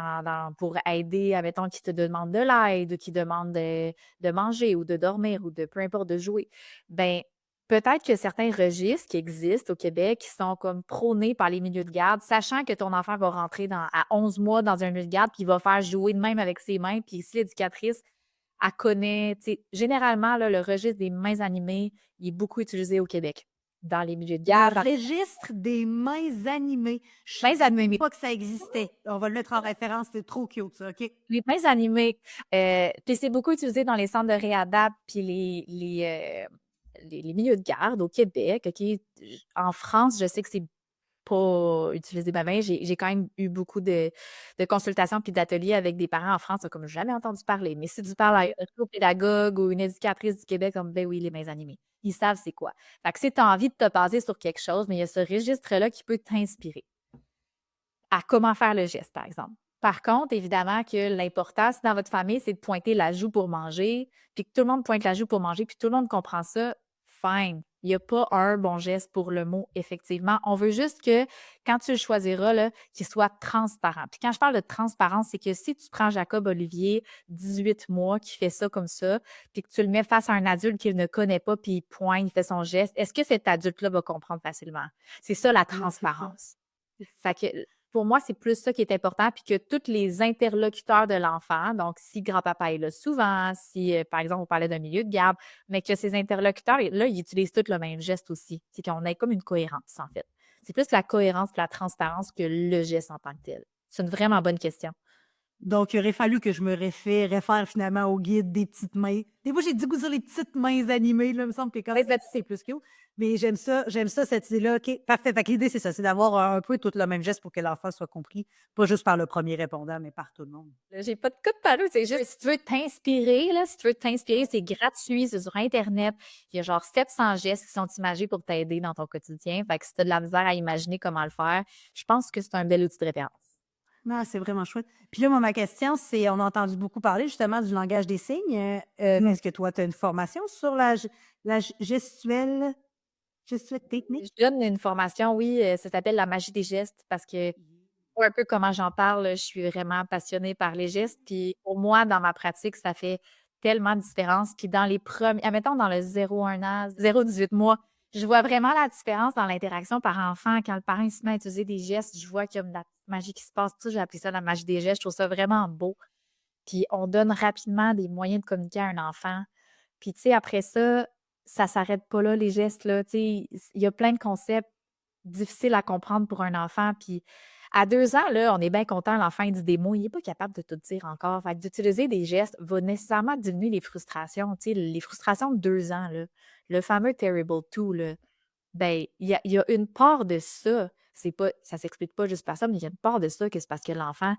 pour aider, admettons, qui te demande de l'aide, ou qui demande de manger ou de dormir ou de peu importe, de jouer, ben peut-être que certains registres qui existent au Québec qui sont comme prônés par les milieux de garde, sachant que ton enfant va rentrer à 11 mois dans un milieu de garde, puis il va faire jouer de même avec ses mains, puis si l'éducatrice, elle connaît, tu sais, généralement, là, le registre des mains animées, il est beaucoup utilisé au Québec, dans les milieux de garde. Le registre des mains animées. Je ne Mains savais animées. pas que ça existait. On va le mettre en référence, c'est trop cute, ça, OK? Les mains animées, puis c'est beaucoup utilisé dans les centres de réadap puis les milieux de garde au Québec, OK? En France, je sais que c'est pas utilisé ma main. J'ai quand même eu beaucoup de consultations puis d'ateliers avec des parents en France, comme jamais entendu parler. Mais si tu parles à un pédagogue ou une éducatrice du Québec, comme ben oui, les mains animées. Ils savent c'est quoi. Fait que si tu as envie de te baser sur quelque chose, mais il y a ce registre-là qui peut t'inspirer à comment faire le geste, par exemple. Par contre, évidemment que l'important, si dans votre famille, c'est de pointer la joue pour manger, puis que tout le monde pointe la joue pour manger, puis tout le monde comprend ça, fine. Il n'y a pas un bon geste pour le mot, effectivement. On veut juste que, quand tu le choisiras, là, qu'il soit transparent. Puis quand je parle de transparence, c'est que si tu prends Jacob Olivier, 18 mois, qui fait ça comme ça, puis que tu le mets face à un adulte qu'il ne connaît pas, puis il pointe, il fait son geste, est-ce que cet adulte-là va comprendre facilement? C'est ça la Non, c'est ça. transparence. Fait que pour moi, c'est plus ça qui est important, puis que tous les interlocuteurs de l'enfant, donc si grand-papa est là souvent, si, par exemple, on parlait d'un milieu de garde, mais que ces interlocuteurs-là, ils utilisent tous le même geste aussi. C'est qu'on ait comme une cohérence, en fait. C'est plus la cohérence et la transparence que le geste en tant que tel. C'est une vraiment bonne question. Donc, il aurait fallu que je me réfère finalement au guide des petites mains. Des fois, j'ai du goût sur les petites mains animées, là, il me semble que quand Oui, c'est plus cute. Mais j'aime ça, cette idée-là. OK, parfait. Fait que l'idée, c'est ça, c'est d'avoir un peu tout le même geste pour que l'enfant soit compris, pas juste par le premier répondant, mais par tout le monde. là, j'ai pas de code parole, c'est juste si tu veux t'inspirer, là, si tu veux t'inspirer, c'est gratuit, c'est sur Internet. Il y a genre 700 gestes qui sont imagés pour t'aider dans ton quotidien. Fait que si tu as de la misère à imaginer comment le faire, je pense que c'est un bel outil de référence. Ah, c'est vraiment chouette. Puis là, moi, ma question, c'est, on a entendu beaucoup parler justement du langage des signes. Est-ce que toi, tu as une formation sur gestuelle Je technique? donne une formation, oui, ça s'appelle la magie des gestes parce que un peu comment j'en parle, je suis vraiment passionnée par les gestes. Puis pour moi, dans ma pratique, ça fait tellement de différence. Puis dans les premiers, admettons dans le 0-1 an, 0-18 mois, je vois vraiment la différence dans l'interaction par enfant. Quand le parent il se met à utiliser des gestes, je vois qu'il y a de la magie qui se passe. Ça, j'ai appelé ça la magie des gestes. Je trouve ça vraiment beau. Puis on donne rapidement des moyens de communiquer à un enfant. Puis tu sais, après ça s'arrête pas là, les gestes, là. Tu sais, il y a plein de concepts difficiles à comprendre pour un enfant. Puis à 2 ans, là, on est bien content, l'enfant, il dit des mots, il n'est pas capable de tout dire encore. Fait que d'utiliser des gestes va nécessairement diminuer les frustrations. Tu sais, les frustrations de 2 ans, là, le fameux Terrible Two, là, ben, il y a une part de ça, c'est pas ça s'explique pas juste par ça, mais il y a une part de ça que c'est parce que l'enfant,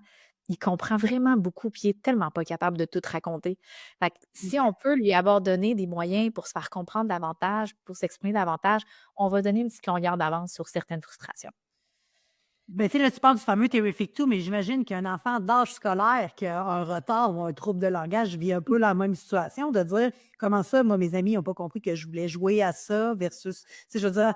il comprend vraiment beaucoup, puis il est tellement pas capable de tout raconter. Fait que si on peut lui avoir donné des moyens pour se faire comprendre davantage, pour s'exprimer davantage, on va donner une petite longueur d'avance sur certaines frustrations. Ben, tu sais, là, tu parles du fameux Terrific Two, mais j'imagine qu'un enfant d'âge scolaire qui a un retard ou un trouble de langage vit un peu la même situation, de dire: «Comment ça, moi, mes amis n'ont pas compris que je voulais jouer à ça versus» tu sais, je veux dire,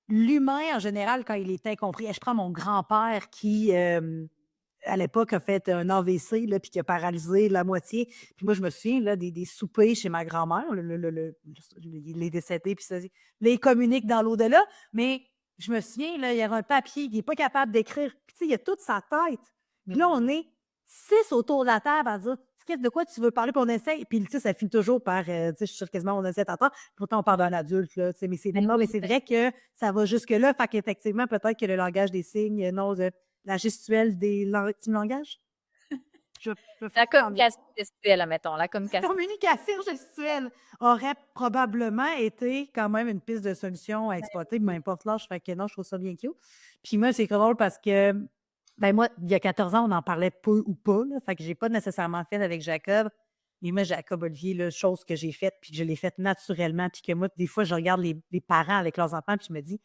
l'humain en général, quand il est incompris je prends mon grand-père qui, à l'époque, a fait un AVC, là, puis qui a paralysé la moitié. Puis moi, je me souviens, là, des soupers chez ma grand-mère, il est décédé, puis ça, là, il communique dans l'au-delà, mais je me souviens, là, il y avait un papier, il est pas capable d'écrire, puis tu sais, il a toute sa tête. Puis là, on est 6 autour de la table à dire: «Qu'est-ce de quoi tu veux parler?» Puis on essaye, puis tu sais, ça finit toujours par, tu sais, je suis sûre quasiment on essaie d'entendre, pourtant on parle d'un adulte, là, tu sais, mais c'est Ben non, mais oui, c'est vrai que ça va jusque-là, fait qu'effectivement, peut-être que le langage des signes, non, la gestuelle des du langage? Je je fais la ça en mien. communication gestuelle, admettons, la communication. Communication gestuelle aurait probablement été quand même une piste de solution à exploiter, peu importe l'âge, fait que non, je trouve ça bien cute. Puis moi, c'est drôle parce que, ben, moi, il y a 14 ans, on en parlait peu ou pas, là, fait que j'ai pas nécessairement fait avec Jacob. Mais moi, Jacob Olivier, là, chose que j'ai faite, puis que je l'ai faite naturellement, puis que moi, des fois, je regarde les parents avec leurs enfants, puis je me dis: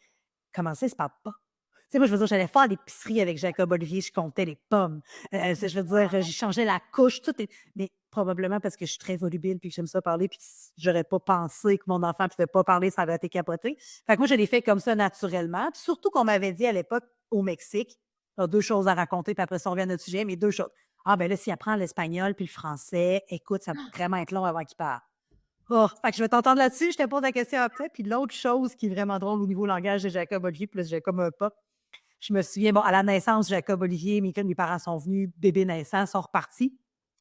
«Comment ça, ils se parlent pas?» Tu sais, moi, je veux dire, j'allais faire l'épicerie avec Jacob Olivier, je comptais les pommes. C'est je veux dire, j'ai changé la couche, tout est mais probablement parce que je suis très volubile puis que j'aime ça parler puis j'aurais pas pensé que mon enfant pouvait pas parler, ça aurait été capoté. Fait que moi, je l'ai fait comme ça naturellement. Puis surtout qu'on m'avait dit à l'époque, au Mexique, tu 2 choses à raconter, puis après ça, on revient à notre sujet, mais 2 choses. Ah ben là, s'il apprend l'espagnol puis le français, écoute, ça va vraiment être long avant qu'il parle. Oh, fait que je vais t'entendre là-dessus, je te pose la question après. Puis l'autre chose qui est vraiment drôle au niveau langage de Jacob Olivier, puis là, j'ai comme un pop. Je me souviens, bon, à la naissance, Jacob Olivier, mes parents sont venus, bébé naissant, sont repartis.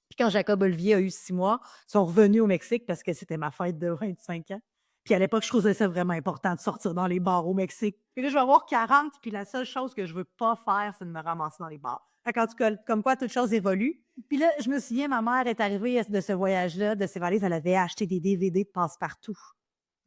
Puis quand Jacob Olivier a eu 6 mois, ils sont revenus au Mexique parce que c'était ma fête de 25 ans. Puis à l'époque, je trouvais ça vraiment important de sortir dans les bars au Mexique. Puis là, je vais avoir 40, puis la seule chose que je veux pas faire, c'est de me ramasser dans les bars. Fait qu'en tout cas, comme quoi toute chose évolue. Puis là, je me souviens, ma mère est arrivée de ce voyage-là, de ses valises, elle avait acheté des DVD de passe-partout.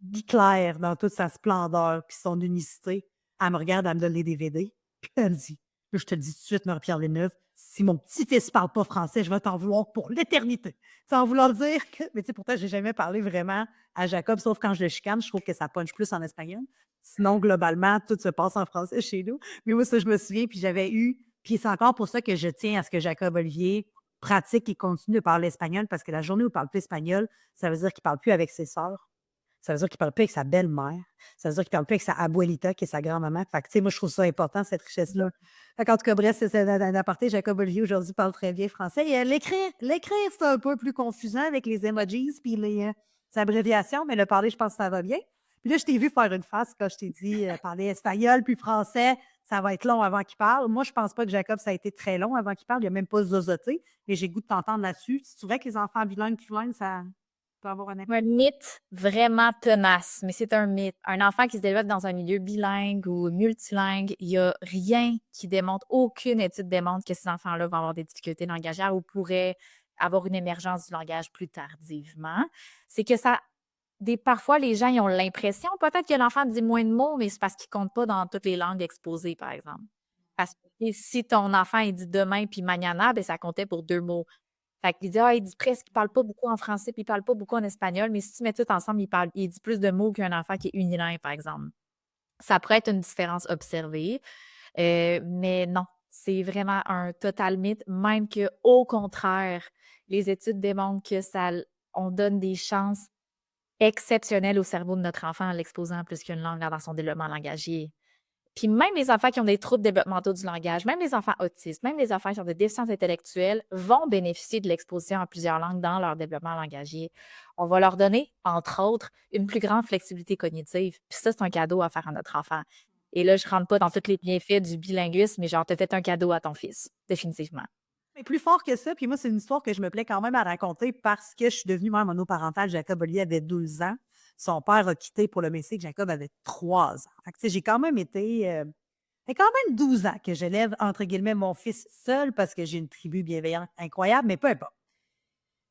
Guy Clair dans toute sa splendeur puis son unicité. Elle me regarde, elle me donne les DVD, puis elle me dit, là, je te le dis tout de suite, Marie-Pierre Villeneuve, si mon petit-fils parle pas français, je vais t'en vouloir pour l'éternité. Sans vouloir dire que mais tu sais, pourtant, j'ai jamais parlé vraiment à Jacob, sauf quand je le chicane, je trouve que ça punch plus en espagnol. Sinon, globalement, tout se passe en français chez nous. Mais moi, ça, je me souviens, puis j'avais eu puis c'est encore pour ça que je tiens à ce que Jacob Olivier pratique et continue de parler espagnol, parce que la journée où il parle plus espagnol, ça veut dire qu'il parle plus avec ses sœurs. Ça veut dire qu'il parle plus avec sa belle-mère. Ça veut dire qu'il parle plus avec sa abuelita, qui est sa grand-maman. Fait que, tu sais, moi, je trouve ça important, cette richesse-là. Fait qu'en tout cas, bref, c'est un aparté. Jacob Olivier, aujourd'hui, parle très bien français. Et l'écrire, c'est un peu plus confusant avec les emojis puis les abréviations, mais le parler, je pense que ça va bien. Puis là, je t'ai vu faire une face quand je t'ai dit parler espagnol puis français, ça va être long avant qu'il parle. Moi, je pense pas que Jacob, ça a été très long avant qu'il parle. Il a même pas zozoté. Mais j'ai goût de t'entendre là-dessus. Tu vrai que les enfants bilingues, trilingues, ça peut avoir un Un impact? mythe vraiment tenace, mais c'est un mythe. Un enfant qui se développe dans un milieu bilingue ou multilingue, il y a rien qui démontre, aucune étude démontre que ces enfants-là vont avoir des difficultés langagières ou pourraient avoir une émergence du langage plus tardivement. C'est que parfois, les gens ils ont l'impression, peut-être que l'enfant dit moins de mots, mais c'est parce qu'il compte pas dans toutes les langues exposées, par exemple. Parce que si ton enfant il dit demain puis mañana, ben ça comptait pour 2 mots. Fait qu'il dit, il dit presque, il parle pas beaucoup en français, puis il parle pas beaucoup en espagnol, mais si tu mets tout ensemble, il dit plus de mots qu'un enfant qui est unilingue, par exemple. Ça pourrait être une différence observée, mais non, c'est vraiment un total mythe, même que, au contraire, les études démontrent que on donne des chances exceptionnelles au cerveau de notre enfant en l'exposant à plus qu'une langue dans son développement langagier. Puis même les enfants qui ont des troubles développementaux du langage, même les enfants autistes, même les enfants qui ont des déficiences intellectuelles vont bénéficier de l'exposition à plusieurs langues dans leur développement langagier. On va leur donner, entre autres, une plus grande flexibilité cognitive. Puis ça, c'est un cadeau à faire à notre enfant. Et là, je ne rentre pas dans tous les bienfaits du bilinguisme, mais genre, tu as fait un cadeau à ton fils, définitivement. Mais plus fort que ça, puis moi, c'est une histoire que je me plais quand même à raconter parce que je suis devenue mère monoparentale. Jacob Olivier avait 12 ans. Son père a quitté pour le Mexique. Jacob avait 3 ans. Fait que, tu sais, j'ai quand même été... fait quand même 12 ans que j'élève, entre guillemets, mon fils seul parce que j'ai une tribu bienveillante incroyable, mais peu importe.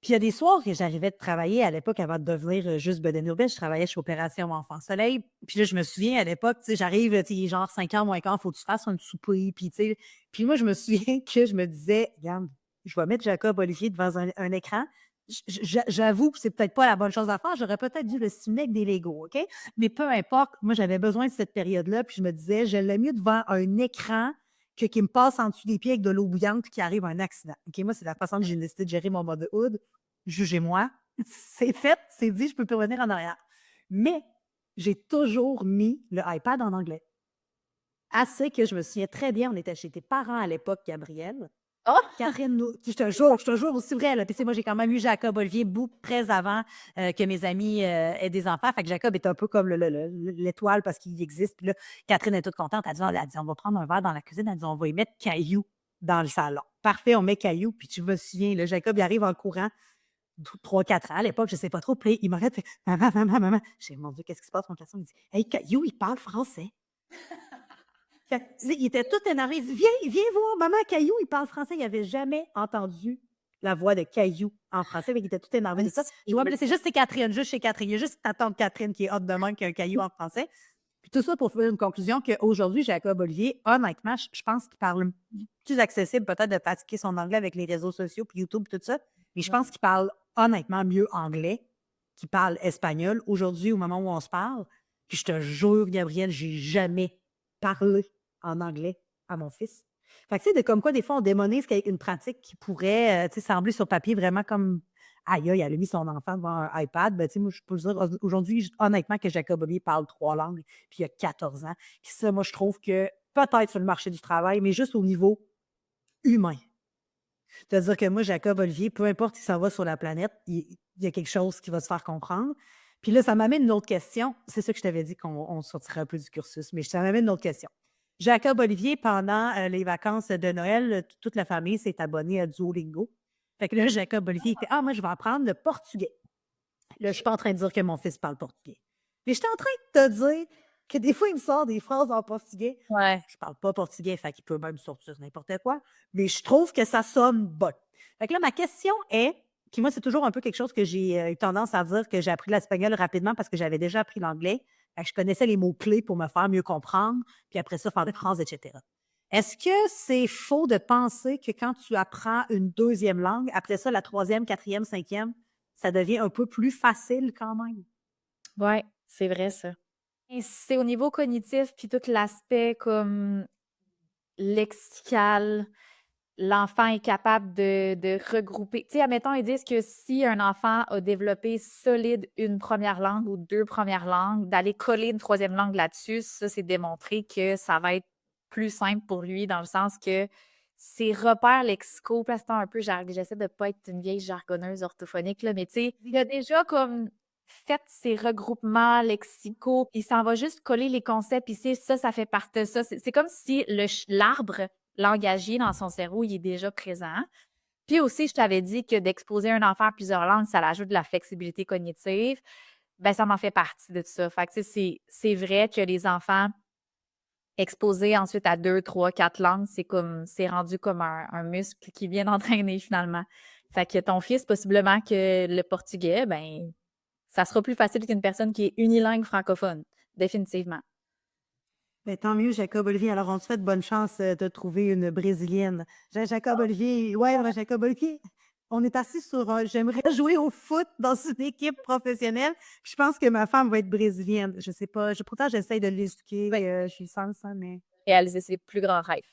Puis il y a des soirs que j'arrivais de travailler à l'époque avant de devenir juste bedaine urbaine, je travaillais chez Opération Enfant Soleil. Puis là, je me souviens à l'époque, tu sais, j'arrive, tu sais, il est genre 5 heures moins quart, faut que tu fasses un souper. Puis, tu sais, puis moi, je me souviens que je me disais, regarde, je vais mettre Jacob Olivier devant un écran. J'avoue que c'est peut-être pas la bonne chose à faire. J'aurais peut-être dû le stimuler avec des Legos, OK? Mais peu importe, moi, j'avais besoin de cette période-là. Puis je me disais, je l'ai mieux devant un écran que qui me passe en dessous des pieds avec de l'eau bouillante puis qu'il arrive un accident. OK, moi, c'est la façon que j'ai décidé de gérer mon motherhood. Jugez-moi. C'est fait, c'est dit, je peux plus revenir en arrière. Mais j'ai toujours mis le iPad en anglais. Assez que je me souviens très bien, on était chez tes parents à l'époque, Gabriel. Oh! Catherine, je te jure aussi vrai. Là. Puis, tu sais, moi, j'ai quand même eu Jacob Olivier beaucoup très avant que mes amis aient des enfants. Fait que Jacob est un peu comme l'étoile parce qu'il existe. Puis là, Catherine est toute contente. Elle dit, on va prendre un verre dans la cuisine. Elle dit, on va y mettre Caillou dans le salon. Parfait, on met Caillou. Puis tu me souviens, là, Jacob, il arrive en courant. 3-4 ans à l'époque, je ne sais pas trop. Puis il m'arrête, fait maman, maman, maman. J'ai dit, mon Dieu, qu'est-ce qui se passe? Mon garçon, il dit, hey, Caillou, il parle français. Il était tout énervé. Il dit, viens voir, maman, Caillou, il parle français. Il n'avait jamais entendu la voix de Caillou en français, mais il était tout énervé de ça. Je vois, c'est juste Catherine, juste chez Catherine. Il y a juste ta tante Catherine qui est hâte de même qu'un Caillou en français. Puis tout ça pour faire une conclusion qu'aujourd'hui, Jacob Olivier, honnêtement, je pense qu'il parle plus accessible peut-être de pratiquer son anglais avec les réseaux sociaux, puis YouTube, tout ça. Mais je pense qu'il parle honnêtement mieux anglais qu'il parle espagnol aujourd'hui au moment où on se parle. Puis je te jure, Gabriel, j'ai jamais parlé en anglais à mon fils. Fait que, tu sais, de comme quoi, des fois, on démonise une pratique qui pourrait, tu sais, sembler sur papier vraiment comme aïe, aïe, elle a mis son enfant devant un iPad. Ben, tu sais, moi, je peux dire aujourd'hui, honnêtement, que Jacob Olivier parle 3 langues, puis il a 14 ans. Puis ça, moi, je trouve que peut-être sur le marché du travail, mais juste au niveau humain. C'est-à-dire que moi, Jacob Olivier, peu importe où il s'en va sur la planète, il y a quelque chose qui va se faire comprendre. Puis là, ça m'amène une autre question. C'est ça que je t'avais dit qu'on sortirait un peu du cursus, mais ça m'amène une autre question. Jacob Olivier, pendant les vacances de Noël, toute la famille s'est abonnée à Duolingo. Fait que là, Jacob Olivier était moi, je vais apprendre le portugais. Là, je ne suis pas en train de dire que mon fils parle portugais. Mais j'étais en train de te dire que des fois, il me sort des phrases en portugais. Ouais. Je parle pas portugais, fait qu'il peut même sortir n'importe quoi. Mais je trouve que ça sonne bon. Fait que là, ma question est, puis moi, c'est toujours un peu quelque chose que j'ai eu tendance à dire que j'ai appris l'espagnol rapidement parce que j'avais déjà appris l'anglais. Fait que je connaissais les mots-clés pour me faire mieux comprendre, puis après ça, faire des phrases, et cetera. Est-ce que c'est faux de penser que quand tu apprends une deuxième langue, après ça, la troisième, quatrième, cinquième, ça devient un peu plus facile quand même? Ouais, c'est vrai ça. Et c'est au niveau cognitif, puis tout l'aspect comme lexical, l'enfant est capable de regrouper. Tu sais, admettons, ils disent que si un enfant a développé solide une première langue ou 2 premières langues, d'aller coller une troisième langue là-dessus, ça, c'est démontré que ça va être plus simple pour lui dans le sens que ses repères lexicaux, puis là, c'est un peu j'essaie de pas être une vieille jargonneuse orthophonique, là, mais tu sais, il a déjà comme fait ses regroupements lexicaux, puis il s'en va juste coller les concepts, puis c'est ça, ça fait partie de ça. C'est comme si l'arbre langagier dans son cerveau, il est déjà présent. Puis aussi, je t'avais dit que d'exposer un enfant à plusieurs langues, ça ajoute de la flexibilité cognitive. Ben, ça m'en fait partie de ça. Fait que, tu sais, c'est vrai que les enfants exposés ensuite à 2, 3, 4 langues, c'est rendu comme un muscle qui vient d'entraîner finalement. Fait que ton fils, possiblement que le portugais, ben, ça sera plus facile qu'une personne qui est unilingue francophone, définitivement. Ben, tant mieux, Jacob Olivier. Alors, on te souhaite bonne chance de trouver une Brésilienne. Jacob Olivier, ouais, ouais, Jacob Olivier, on est assis sur un. J'aimerais jouer au foot dans une équipe professionnelle. Je pense que ma femme va être brésilienne. Je sais pas. Pourtant, j'essaye de l'éduquer. Je suis sans ça, mais. Réaliser ses plus grands rêves.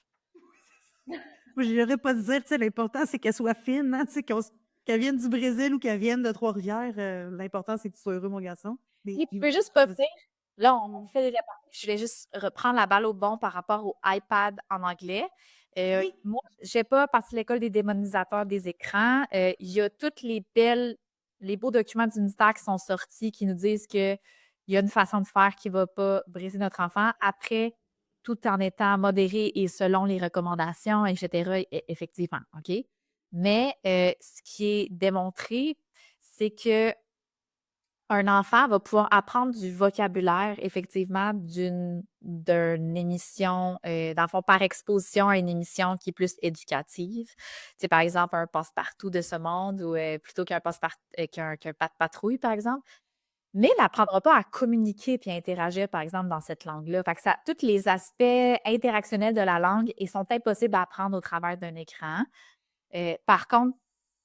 Je n'aurais pas de dire, tu sais, l'important, c'est qu'elle soit fine, hein, tu sais, qu'elle vienne du Brésil ou qu'elle vienne de Trois-Rivières. L'important, c'est que tu sois heureux, mon garçon. Mais, Et tu peux juste pas dire, là, on fait des apartés, je voulais juste reprendre la balle au bon par rapport au iPad en anglais. oui, Moi, j'ai pas parti de l'école des démonisateurs des écrans. Il y a toutes les beaux documents du ministère qui sont sortis qui nous disent qu'il y a une façon de faire qui va pas briser notre enfant. Après, tout en étant modéré et selon les recommandations, etc., effectivement, OK? Mais ce qui est démontré, c'est que un enfant va pouvoir apprendre du vocabulaire, effectivement, d'une émission, dans le fond, par exposition à une émission qui est plus éducative. Tu sais, par exemple, un passe-partout de ce monde ou plutôt qu'un qu'un patte-patrouille, par exemple. Mais il n'apprendra pas à communiquer puis à interagir, par exemple, dans cette langue-là. Fait que ça, tous les aspects interactionnels de la langue, ils sont impossibles à apprendre au travers d'un écran. Par contre,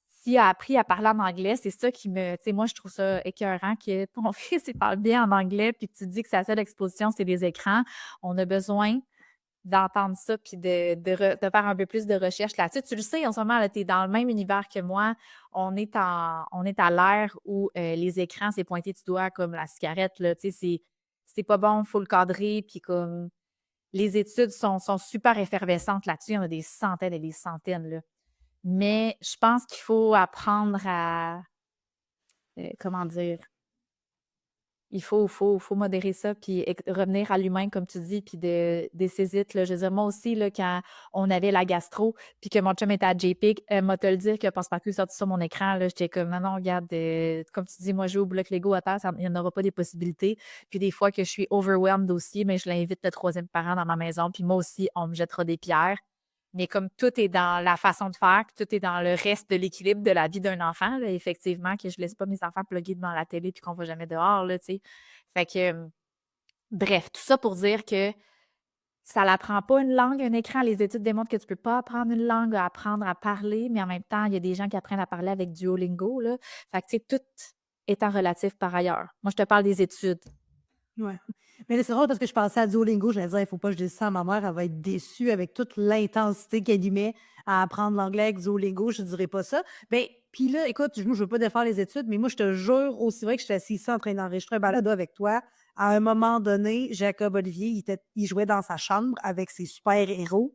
s'il a appris à parler en anglais, c'est ça qui me tu sais, moi, je trouve ça écœurant que ton fils, il parle bien en anglais puis que tu te dis que sa seule exposition, c'est des écrans. On a besoin d'entendre ça puis de faire un peu plus de recherche là-dessus. Tu le sais, en ce moment, tu es dans le même univers que moi. On est à l'ère où, les écrans, c'est pointé du doigt comme la cigarette, là, tu sais, c'est pas bon, il faut le cadrer puis comme les études sont super effervescentes là-dessus. Il y en a des centaines et des centaines, là. Mais je pense qu'il faut apprendre à, comment dire? Il faut modérer ça, puis revenir à l'humain, comme tu dis, puis de ses là. Je veux dire, moi aussi, là, quand on avait la gastro, puis que mon chum était à JPIC, m'a te le dire que Passepartout est sorti sur mon écran, là, j'étais comme, non, non, regarde, comme tu dis, moi, je joue au bloc Lego à terre, il n'y en aura pas des possibilités. Puis des fois que je suis overwhelmed aussi, mais je l'invite le troisième parent dans ma maison, puis moi aussi, on me jettera des pierres. Mais comme tout est dans la façon de faire, tout est dans le reste de l'équilibre de la vie d'un enfant, là, effectivement, que je laisse pas mes enfants plugués devant la télé puis qu'on va jamais dehors, là, tu sais. Fait que, bref, tout ça pour dire que ça n'apprend pas une langue, un écran. Les études démontrent que tu peux pas apprendre une langue, apprendre à parler, mais en même temps, il y a des gens qui apprennent à parler avec Duolingo, là. Fait que, tu sais, tout étant relatif par ailleurs. Moi, je te parle des études. ouais. Mais là, c'est drôle parce que je pensais à Duolingo, je me disais: «Il faut pas que je dise ça à ma mère, elle va être déçue avec toute l'intensité qu'elle y met à apprendre l'anglais avec Duolingo, je dirais pas ça». Ben, puis là, écoute, moi, je veux pas défaire les études, mais moi, je te jure, aussi vrai que je suis assise ici en train d'enregistrer un balado avec toi, à un moment donné, Jacob Olivier, il jouait dans sa chambre avec ses super-héros,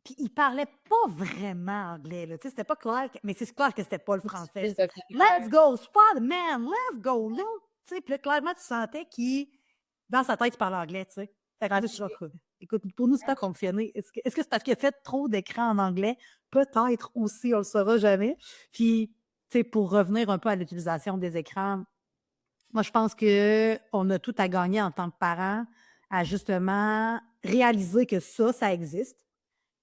puis il parlait pas vraiment anglais, là, tu sais, c'était pas clair mais c'est clair que c'était pas le français. «Let's go, Spider-Man, let's go, let's» tu sais, puis là, clairement, tu sentais qu'il dans sa tête, il parlait anglais, tu sais. Fait que là, je suis là, écoute, pour nous, c'est pas confirmé. Est-ce que c'est parce qu'il a fait trop d'écrans en anglais? Peut-être aussi, on le saura jamais. Puis, tu sais, pour revenir un peu à l'utilisation des écrans, moi, je pense qu'on a tout à gagner en tant que parents à justement réaliser que ça existe.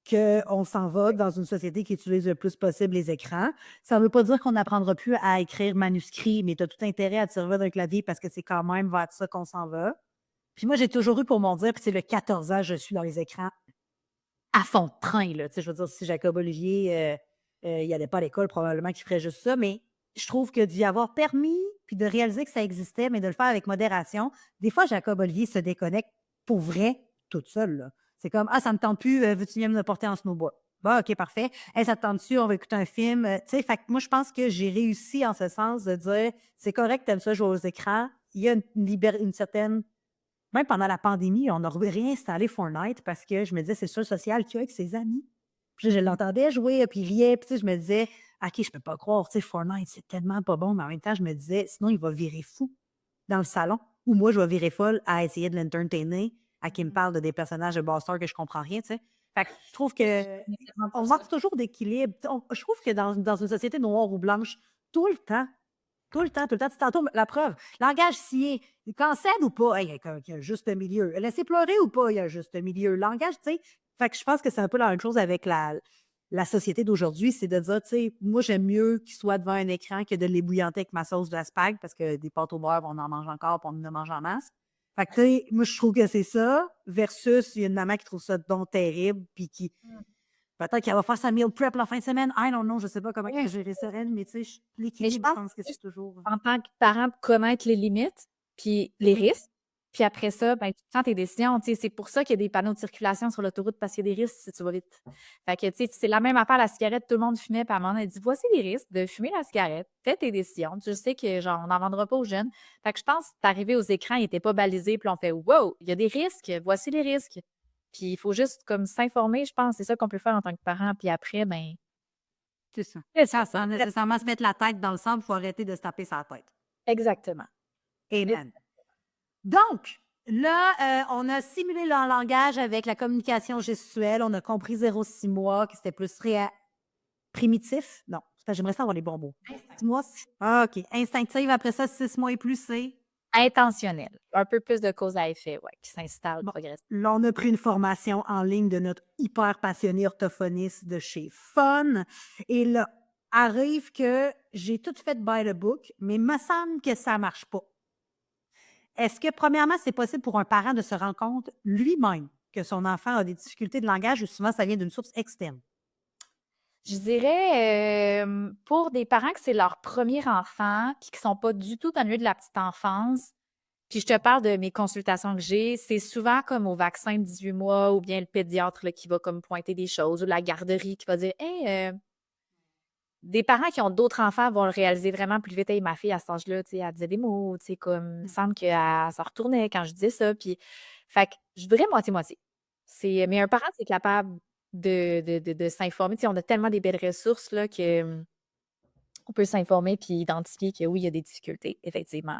qu'on s'en va dans une société qui utilise le plus possible les écrans. Ça ne veut pas dire qu'on n'apprendra plus à écrire manuscrit, mais tu as tout intérêt à te servir d'un clavier parce que c'est quand même vers ça qu'on s'en va. Puis moi, j'ai toujours eu pour mon dire, puis c'est le 14 ans, je suis dans les écrans à fond de train, là. Tu sais, je veux dire, si Jacob Olivier, il n'allait pas à l'école, probablement qu'il ferait juste ça, mais je trouve que d'y avoir permis, puis de réaliser que ça existait, mais de le faire avec modération, des fois, Jacob Olivier se déconnecte pour vrai, toute seule, là. C'est comme, ah, ça me tente plus, veux-tu venir me porter en snowboard? Bah, OK, parfait. Hey, ça te tente-tu? On va écouter un film. Tu sais, fait que moi, je pense que j'ai réussi en ce sens de dire, c'est correct, t'aimes ça jouer aux écrans. Il y a une certaine même pendant la pandémie, on a réinstallé Fortnite parce que je me disais, c'est le social qu'il a avec ses amis. Puis là, je l'entendais jouer, puis il riait, puis tu sais, je me disais, OK, je peux pas croire, tu sais, Fortnite, c'est tellement pas bon, mais en même temps, je me disais, sinon, il va virer fou dans le salon, ou moi, je vais virer folle à essayer de l'entertainer, à qui me parle de des personnages de Boston que je comprends rien, tu sais. Fait que je trouve que Nécessairement on pour ça. manque toujours d'équilibre. Tu sais, je trouve que dans une société noire ou blanche, tout le temps, tout le temps, tout le temps. Tu tantôt, la preuve, langage scié, cancel ou pas, hey, il y a un juste milieu. Laisser pleurer ou pas, il y a un juste milieu. Langage, tu sais. Fait que je pense que c'est un peu la même chose avec la société d'aujourd'hui, c'est de dire, tu sais, moi, j'aime mieux qu'il soit devant un écran que de l'ébouillanter avec ma sauce de spag parce que des pâtes au beurre, on en mange encore, puis on en mange en masse. Fait que, tu sais, moi, je trouve que c'est ça, versus il y a une maman qui trouve ça donc terrible, puis qui, peut-être qu'elle va faire sa meal prep la fin de semaine. I don't know, je sais pas comment elle Ouais. gérer ça, elle, mais tu sais, Mais je l'équilibre, je pense pense que c'est juste toujours. en tant que parent, de connaître les limites, puis les risques. Puis après ça, ben, tu prends tes décisions. Tu sais, c'est pour ça qu'il y a des panneaux de circulation sur l'autoroute parce qu'il y a des risques si tu vas vite. Fait que, tu sais, c'est la même affaire, la cigarette, tout le monde fumait, puis à un moment donné, elle dit, voici les risques de fumer la cigarette, fais tes décisions. Tu sais que, genre, on n'en vendra pas aux jeunes. Fait que je pense que t'arriver aux écrans, ils n'étaient pas balisés, puis on fait, wow, il y a des risques, voici les risques. Puis il faut juste, comme, s'informer, je pense, c'est ça qu'on peut faire en tant que parent. Puis après, ben, C'est ça. c'est ça. Sans nécessairement se mettre la tête dans le sable, il faut arrêter de se taper sa tête. Exactement. Amen. Donc, là, on a simulé le langage avec la communication gestuelle. On a compris 0,6 mois, que c'était plus primitif. Non, c'est parce que j'aimerais ça avoir les bons mots. 6 mois, ah, OK. Instinctive, après ça, 6 mois et plus, c'est. Intentionnel. Un peu plus de cause à effet, ouais, qui s'installe Bon, progressivement. là, on a pris une formation en ligne de notre hyper passionné orthophoniste de chez Fun. Et là, arrive que j'ai tout fait by the book, mais il me semble que ça ne marche pas. Est-ce que, premièrement, c'est possible pour un parent de se rendre compte lui-même que son enfant a des difficultés de langage ou souvent ça vient d'une source externe? Je dirais, pour des parents que c'est leur premier enfant, puis qui sont pas du tout dans le milieu de la petite enfance, puis je te parle de mes consultations que j'ai, c'est souvent comme au vaccin de 18 mois ou bien le pédiatre là, qui va comme pointer des choses ou la garderie qui va dire hey, des parents qui ont d'autres enfants vont le réaliser vraiment plus vite. Hey, ma fille, à cet âge-là, tu sais, elle disait des mots, tu sais, comme, il me semble qu'elle se retournait quand je disais ça. Puis, fait que je dirais moitié-moitié. Mais un parent, c'est capable de s'informer. Tu sais, on a tellement des belles ressources, là, que on peut s'informer puis identifier que oui, il y a des difficultés, effectivement.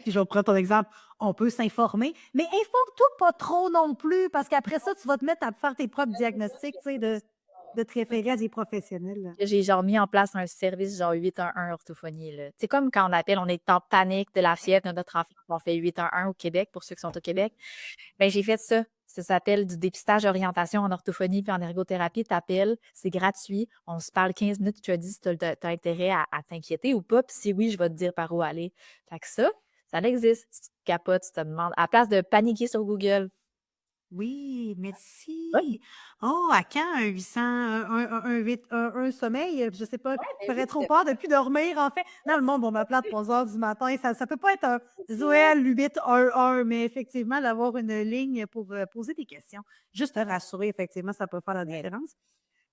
Puis je vais prendre ton exemple, on peut s'informer, mais informe-toi pas trop non plus, parce qu'après ça, tu vas te mettre à faire tes propres diagnostics, tu sais, de te référer à des professionnels. Là. J'ai genre mis en place un service genre 811 orthophonie, là. C'est comme quand on appelle, on est en panique de la fièvre de notre enfant, on fait 811 au Québec, pour ceux qui sont au Québec. Ben j'ai fait ça. Ça s'appelle du dépistage orientation en orthophonie puis en ergothérapie. T'appelles, c'est gratuit. On se parle 15 minutes, tu as dit si tu as intérêt à t'inquiéter ou pas. Puis si oui, je vais te dire par où aller. Fait que ça existe. Si tu te capotes, tu te demandes. À la place de paniquer sur Google. Oui, Ouais, merci. Oh, à quand un 800, un sommeil? Je sais pas, ben oui, j'aurais trop peur de plus dormir, en fait. Non, le monde va m'appeler à 3 heures du matin. Ça peut pas être un Zoël 811, mais effectivement, d'avoir une ligne pour poser des questions. Juste te rassurer, effectivement, ça peut faire la différence.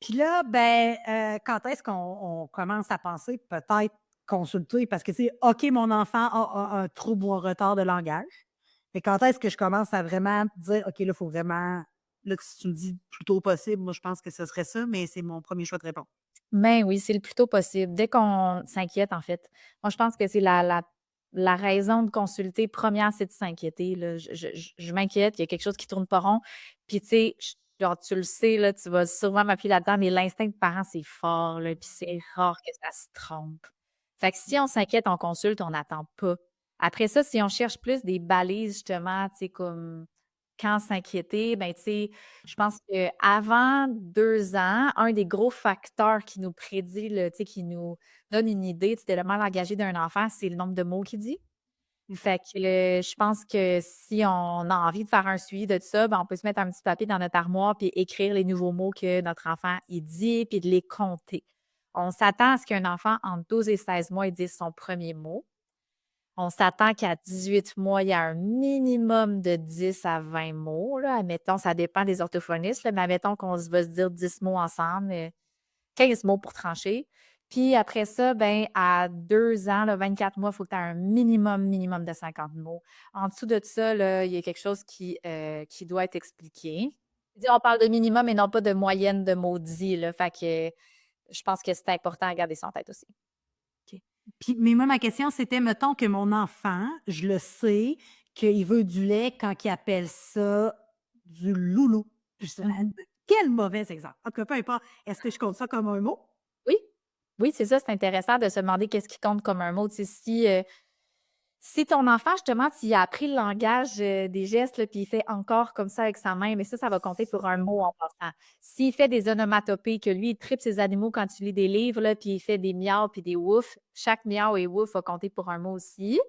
Puis là, ben, quand est-ce qu'on commence à penser peut-être consulter? Parce que, c'est OK, mon enfant a un trouble ou un retard de langage. Mais quand est-ce que je commence à vraiment dire: «OK, là, il faut vraiment» là, si tu me dis: «Plus tôt possible», moi, je pense que ce serait ça, mais c'est mon premier choix de réponse. ben oui, c'est le plus tôt possible. Dès qu'on s'inquiète, en fait. Moi, je pense que c'est la raison de consulter première, c'est de s'inquiéter, là. Je m'inquiète, il y a quelque chose qui tourne pas rond. Puis, tu sais, genre, tu le sais, là, tu vas sûrement m'appuyer là-dedans, mais l'instinct de parent, c'est fort, là, puis c'est rare que ça se trompe. Fait que si on s'inquiète, on consulte, on n'attend pas. Après ça, si on cherche plus des balises, justement, tu sais, comme quand s'inquiéter, ben, tu sais, je pense qu'avant 2 ans, un des gros facteurs qui nous prédit, tu sais, qui nous donne une idée du développement langagier d'un enfant, c'est le nombre de mots qu'il dit. Fait que je pense que si on a envie de faire un suivi de ça, ben, on peut se mettre un petit papier dans notre armoire puis écrire les nouveaux mots que notre enfant il dit puis de les compter. On s'attend à ce qu'un enfant entre 12 et 16 mois il dise son premier mot. On s'attend qu'à 18 mois, il y a un minimum de 10 à 20 mots, là. Admettons, ça dépend des orthophonistes, là, mais admettons qu'on va se dire 10 mots ensemble, 15 mots pour trancher. Puis après ça, ben à 2 ans, là, 24 mois, il faut que tu aies un minimum de 50 mots. En dessous de ça, là, il y a quelque chose qui doit être expliqué. On parle de minimum et non pas de moyenne de mots dits, là. Fait que je pense que c'est important à garder ça en tête aussi. OK. Puis, mais moi, ma question, c'était, mettons que mon enfant, je le sais qu'il veut du lait quand il appelle ça du loulou. Mhm. Quel mauvais exemple. En tout cas, peu importe. Est-ce que je compte ça comme un mot? Oui, oui, c'est ça, c'est intéressant de se demander qu'est-ce qui compte comme un mot. Tu sais, si ton enfant, justement, tu a appris le langage des gestes, là, puis il fait encore comme ça avec sa main, mais ça va compter pour un mot en passant. S'il fait des onomatopées, que lui, il tripe ses animaux quand tu lis des livres, là, puis il fait des miaus puis des woufs, chaque miau et wouf va compter pour un mot aussi.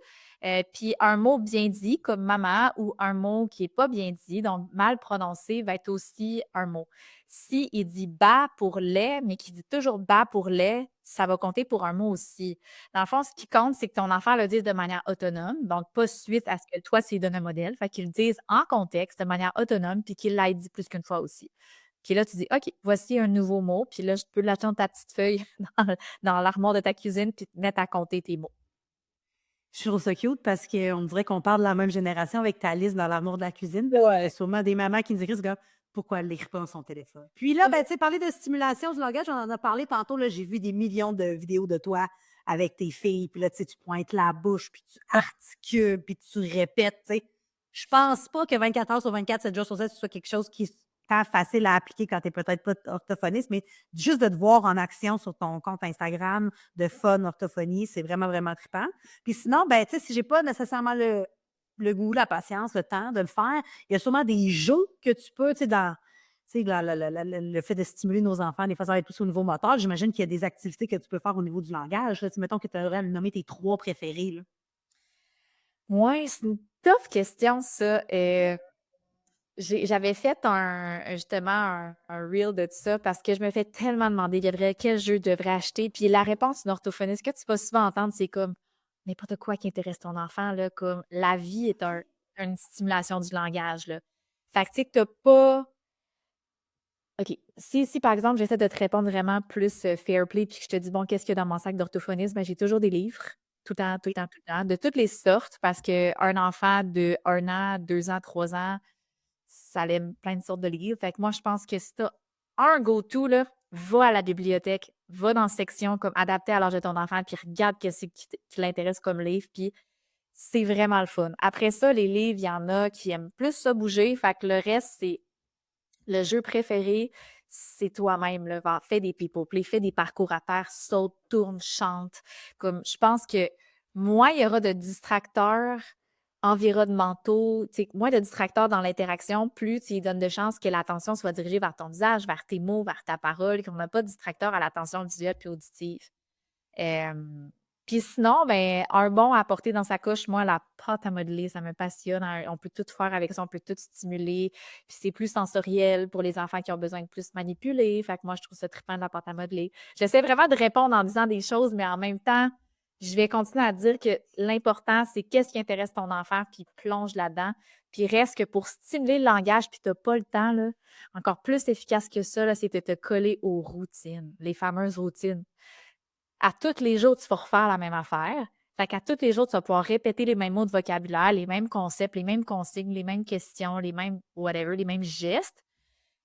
Puis un mot bien dit, comme maman, ou un mot qui n'est pas bien dit, donc mal prononcé, va être aussi un mot. Si il dit bas pour lait, mais qu'il dit toujours bas pour lait, ça va compter pour un mot aussi. Dans le fond, ce qui compte, c'est que ton enfant le dise de manière autonome, donc pas suite à ce que toi, tu lui donnes un modèle. Fait qu'il le dise en contexte, de manière autonome, puis qu'il l'ait dit plus qu'une fois aussi. Puis là, tu dis, OK, voici un nouveau mot, puis là, je peux l'attendre ta petite feuille dans l'armoire de ta cuisine, puis te mettre à compter tes mots. Je trouve ça cute parce qu'on dirait qu'on parle de la même génération avec ta liste dans l'amour de la cuisine. Ouais. Sûrement des mamans qui nous écrivent, c'est comme, pourquoi elle n'écrit pas son téléphone? Puis là, ben, tu sais, parler de stimulation du langage, on en a parlé tantôt, là, j'ai vu des millions de vidéos de toi avec tes filles, puis là, tu sais, tu pointes la bouche, puis tu articules, puis tu répètes, tu sais. Je pense pas que 24 heures sur 24, 7 jours sur 7, ce soit quelque chose qui est tant facile à appliquer quand tu n'es peut-être pas orthophoniste, mais juste de te voir en action sur ton compte Instagram de Fun Orthophonie, c'est vraiment, vraiment trippant. Puis sinon, ben, tu sais, si j'ai pas nécessairement le goût, la patience, le temps de le faire, il y a sûrement des jeux que tu peux, tu sais, dans tu sais, le fait de stimuler nos enfants, des fois, ça va être plus au niveau moteur. J'imagine qu'il y a des activités que tu peux faire au niveau du langage, là. Tu sais, mettons que tu aurais à me nommer tes 3 préférés, là. Ouais, c'est une tough question, ça. J'avais fait justement un reel de ça parce que je me fais tellement demander, Gabriel, quel jeu je devrais acheter? Puis la réponse d'une orthophoniste que tu vas souvent entendre, c'est comme n'importe quoi qui intéresse ton enfant, là, comme la vie est une stimulation du langage, là. Fait que tu sais que t'as pas. OK. Si par exemple, j'essaie de te répondre vraiment plus fair play, puis que je te dis, bon, qu'est-ce qu'il y a dans mon sac d'orthophonisme? Ben, j'ai toujours des livres, tout le temps, tout le temps, tout le temps, de toutes les sortes, parce qu'un enfant de 1 an, 2 ans, 3 ans, ça aime plein de sortes de livres. Fait que moi, je pense que si tu as un go-to, là, va à la bibliothèque, va dans la section comme adaptée à l'âge de ton enfant, puis regarde qu'est-ce qui l'intéresse comme livre, puis c'est vraiment le fun. Après ça, les livres, il y en a qui aiment plus ça bouger, fait que le reste, c'est le jeu préféré, c'est toi-même, là. Fais des people play, fais des parcours à terre, saute, tourne, chante. Comme, je pense que moins il y aura de distracteurs environnementaux, tu sais, moins de distracteurs dans l'interaction, plus tu lui donnes de chances que l'attention soit dirigée vers ton visage, vers tes mots, vers ta parole, qu'on n'a pas de distracteurs à l'attention visuelle puis auditive. Puis sinon, ben, un bon à apporter dans sa couche, moi, la pâte à modeler, ça me passionne. On peut tout faire avec ça, on peut tout stimuler. Puis c'est plus sensoriel pour les enfants qui ont besoin de plus manipuler. Fait que moi, je trouve ça trippant de la pâte à modeler. J'essaie vraiment de répondre en disant des choses, mais en même temps, je vais continuer à dire que l'important, c'est qu'est-ce qui intéresse ton enfant, puis plonge là-dedans. Puis reste que pour stimuler le langage, puis tu n'as pas le temps, là, encore plus efficace que ça, là, c'est de te coller aux routines, les fameuses routines. À tous les jours, tu vas refaire la même affaire. Fait qu'à tous les jours, tu vas pouvoir répéter les mêmes mots de vocabulaire, les mêmes concepts, les mêmes consignes, les mêmes questions, les mêmes whatever, les mêmes gestes.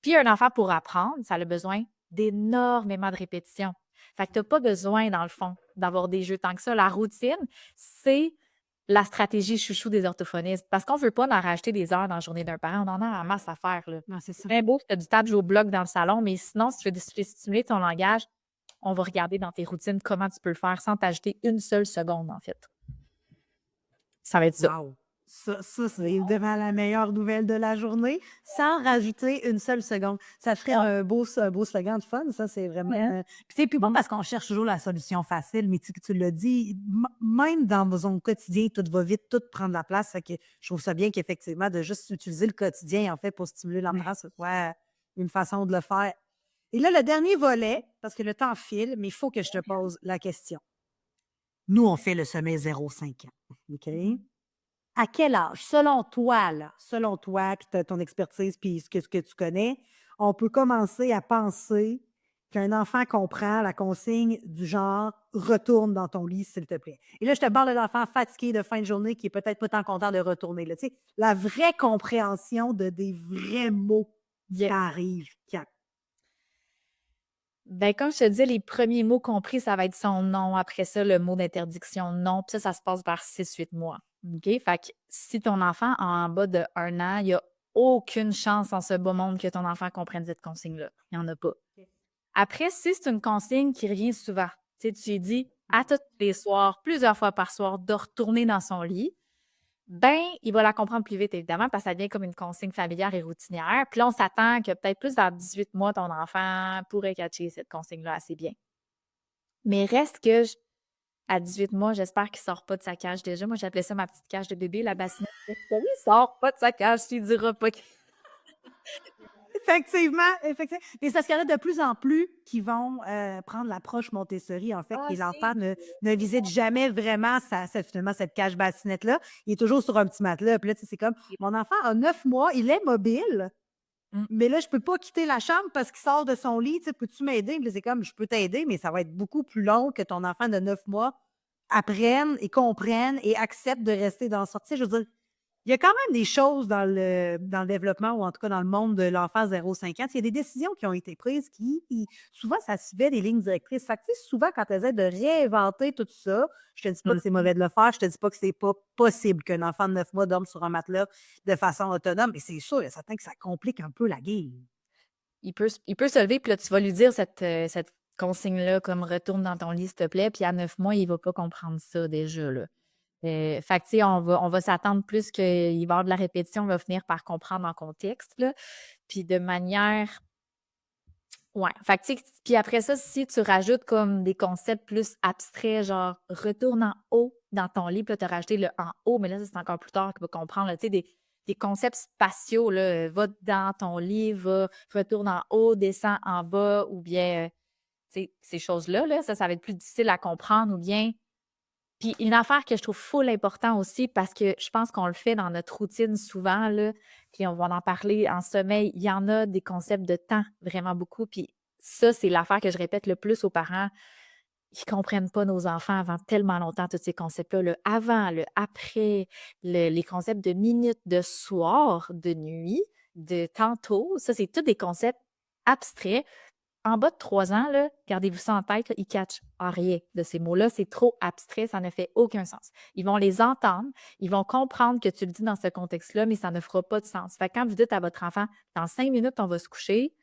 Puis un enfant, pour apprendre, ça a besoin d'énormément de répétitions. Fait que tu n'as pas besoin, dans le fond, d'avoir des jeux tant que ça. La routine, c'est la stratégie chouchou des orthophonistes. Parce qu'on ne veut pas en rajouter des heures dans la journée d'un parent. On en a en masse à faire, là. Non, c'est C'est ça. bien beau si tu as du temps de jouer au bloc dans le salon, mais sinon, si tu veux stimuler ton langage, on va regarder dans tes routines comment tu peux le faire sans t'ajouter une seule seconde, en fait. Ça va être ça. Wow! Ça, c'est évidemment la meilleure nouvelle de la journée, sans rajouter une seule seconde. Ça ferait un beau slogan de fun, ça, c'est vraiment, puis c'est plus bon parce qu'on cherche toujours la solution facile, mais tu l'as dit, même dans son quotidien, tout va vite, tout prend de la place, fait que je trouve ça bien qu'effectivement, de juste utiliser le quotidien, en fait, pour stimuler l'enfant, ce soit une façon de le faire. Et là, le dernier volet, parce que le temps file, mais il faut que je te pose la question. Nous, on fait le sommeil 0-5 ans, OK? À quel âge, selon toi, là, selon toi, puis ton expertise, puis ce que tu connais, on peut commencer à penser qu'un enfant comprend la consigne du genre retourne dans ton lit, s'il te plaît. Et là, je te parle d'un enfant fatigué de fin de journée qui est peut-être pas tant content de retourner. Là, tu sais, la vraie compréhension des vrais mots qui Yes. arrivent. Ben, comme je te disais, les premiers mots compris, ça va être son nom. Après ça, le mot d'interdiction non. Puis ça se passe vers 6-8 mois. OK? Fait que si ton enfant a en bas de 1 an, il n'y a aucune chance en ce beau monde que ton enfant comprenne cette consigne-là. Il n'y en a pas. Après, si c'est une consigne qui revient souvent, tu sais, tu lui dis à tous les soirs, plusieurs fois par soir, de retourner dans son lit, ben, il va la comprendre plus vite, évidemment, parce que ça devient comme une consigne familière et routinière. Puis là, on s'attend que peut-être plus vers 18 mois, ton enfant pourrait catcher cette consigne-là assez bien. Mais reste que à 18 mois, j'espère qu'il ne sort pas de sa cage déjà. Moi, j'appelais ça ma petite cage de bébé, la bassinette. Il sort pas de sa cage, tu lui diras pas qu'il Effectivement, effectivement. Mais c'est parce qu'il y en a de plus en plus qui vont prendre l'approche Montessori, en fait, Ah, que l'enfant c'est ne visite jamais vraiment finalement, cette cage bassinette-là. Il est toujours sur un petit matelas. Puis là, tu sais, c'est comme, mon enfant a 9 mois, il est mobile, Mmh. mais là, je peux pas quitter la chambre parce qu'il sort de son lit. Tu sais, peux-tu m'aider? Puis là, c'est comme, je peux t'aider, mais ça va être beaucoup plus long que ton enfant de 9 mois apprenne et comprenne et accepte de rester dans son... Tu sais, je veux dire, il y a quand même des choses dans le développement ou en tout cas dans le monde de l'enfant 0-5 ans. Il y a des décisions qui ont été prises souvent, ça suivait des lignes directrices. Fait que, tu sais, souvent, quand tu essaies de réinventer tout ça, je te dis pas que c'est mauvais de le faire, je te dis pas que c'est pas possible qu'un enfant de 9 mois dorme sur un matelas de façon autonome, mais c'est sûr et certain que ça complique un peu la game. Il peut se lever, puis là, tu vas lui dire cette consigne-là, comme retourne dans ton lit, s'il te plaît. Puis à 9 mois, il va pas comprendre ça déjà, là. Fait que, tu sais, on va s'attendre plus qu'il va y avoir de la répétition, il va finir par comprendre en contexte, là. Puis de manière. Ouais. Fait que, tu sais, puis après ça, si tu rajoutes comme des concepts plus abstraits, genre retourne en haut dans ton lit, puis là, tu as rajouté le en haut, mais là, ça, c'est encore plus tard qu'il va comprendre, là, tu sais, des concepts spatiaux, là, va dans ton lit, retourne en haut, descends en bas, ou bien, tu sais, ces choses-là, là, ça va être plus difficile à comprendre, ou bien puis une affaire que je trouve full important aussi, parce que je pense qu'on le fait dans notre routine souvent, là, puis on va en parler en sommeil, il y en a des concepts de temps, vraiment beaucoup. Puis ça, c'est l'affaire que je répète le plus aux parents. Ils ne comprennent pas nos enfants avant tellement longtemps, tous ces concepts-là. Le avant, le après, les concepts de minutes, de soir, de nuit, de tantôt. Ça, c'est tous des concepts abstraits en bas de 3 ans, là, gardez-vous ça en tête, là, ils ne catchent rien de ces mots-là. C'est trop abstrait, ça ne fait aucun sens. Ils vont les entendre, ils vont comprendre que tu le dis dans ce contexte-là, mais ça ne fera pas de sens. Fait que quand vous dites à votre enfant, dans 5 minutes, on va se coucher,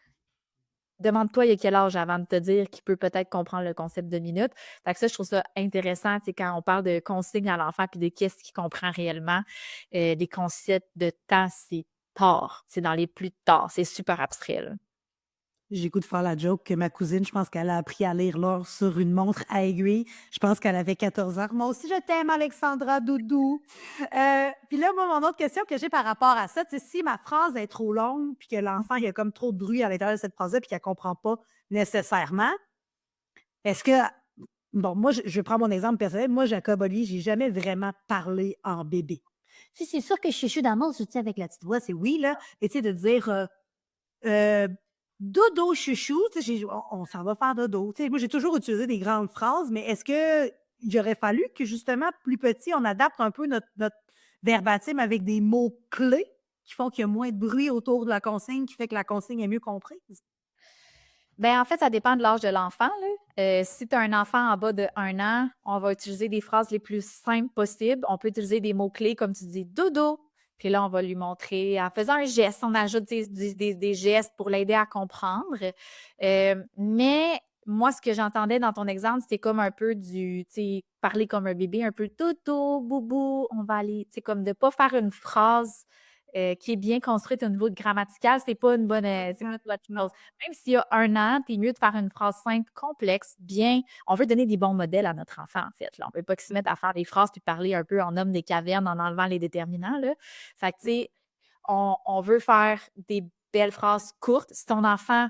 demande-toi il y a quel âge avant de te dire qu'il peut peut-être comprendre le concept de minutes. Fait que ça, je trouve ça intéressant, c'est quand on parle de consignes à l'enfant puis de qu'est-ce qu'il comprend réellement. Des concepts de temps, c'est tard. C'est dans les plus tard. C'est super abstrait, là. J'ai goût de faire la joke que ma cousine, je pense qu'elle a appris à lire l'heure sur une montre à aiguille. Je pense qu'elle avait 14 ans. Moi aussi, je t'aime, Alexandra Doudou. Puis là, moi, mon autre question que j'ai par rapport à ça, c'est si ma phrase est trop longue, puis que l'enfant, il y a comme trop de bruit à l'intérieur de cette phrase-là, puis qu'elle ne comprend pas nécessairement, est-ce que... Bon, moi, je prends mon exemple personnel. Moi, Jacob Oli, j'ai jamais vraiment parlé en bébé. Si c'est sûr que je suis dans mon soutien avec la petite voix, c'est oui, là. Et tu sais, de dire... Heu, dodo chouchou, tu sais, on s'en va faire dodo. Tu sais, moi, j'ai toujours utilisé des grandes phrases, mais est-ce qu'il aurait fallu que, justement, plus petit, on adapte un peu notre verbatim avec des mots clés qui font qu'il y a moins de bruit autour de la consigne, qui fait que la consigne est mieux comprise? Ben en fait, ça dépend de l'âge de l'enfant, là. Si tu as un enfant en bas de 1 an, on va utiliser des phrases les plus simples possibles. On peut utiliser des mots-clés comme tu dis «dodo», puis là, on va lui montrer en faisant un geste, on ajoute des gestes pour l'aider à comprendre. Mais moi, ce que j'entendais dans ton exemple, c'était comme un peu du, tu sais, parler comme un bébé, un peu toutou, boubou, on va aller, tu sais, comme de pas faire une phrase qui est bien construite au niveau de grammatical, c'est pas une bonne, c'est pas une bonne chose. Même s'il y a 1 an, c'est mieux de faire une phrase simple, complexe, bien. On veut donner des bons modèles à notre enfant, en fait. Là. On veut pas qu'il se mette à faire des phrases puis parler un peu en homme des cavernes en enlevant les déterminants, là. Fait que, tu sais, on veut faire des belles phrases courtes. Si ton enfant,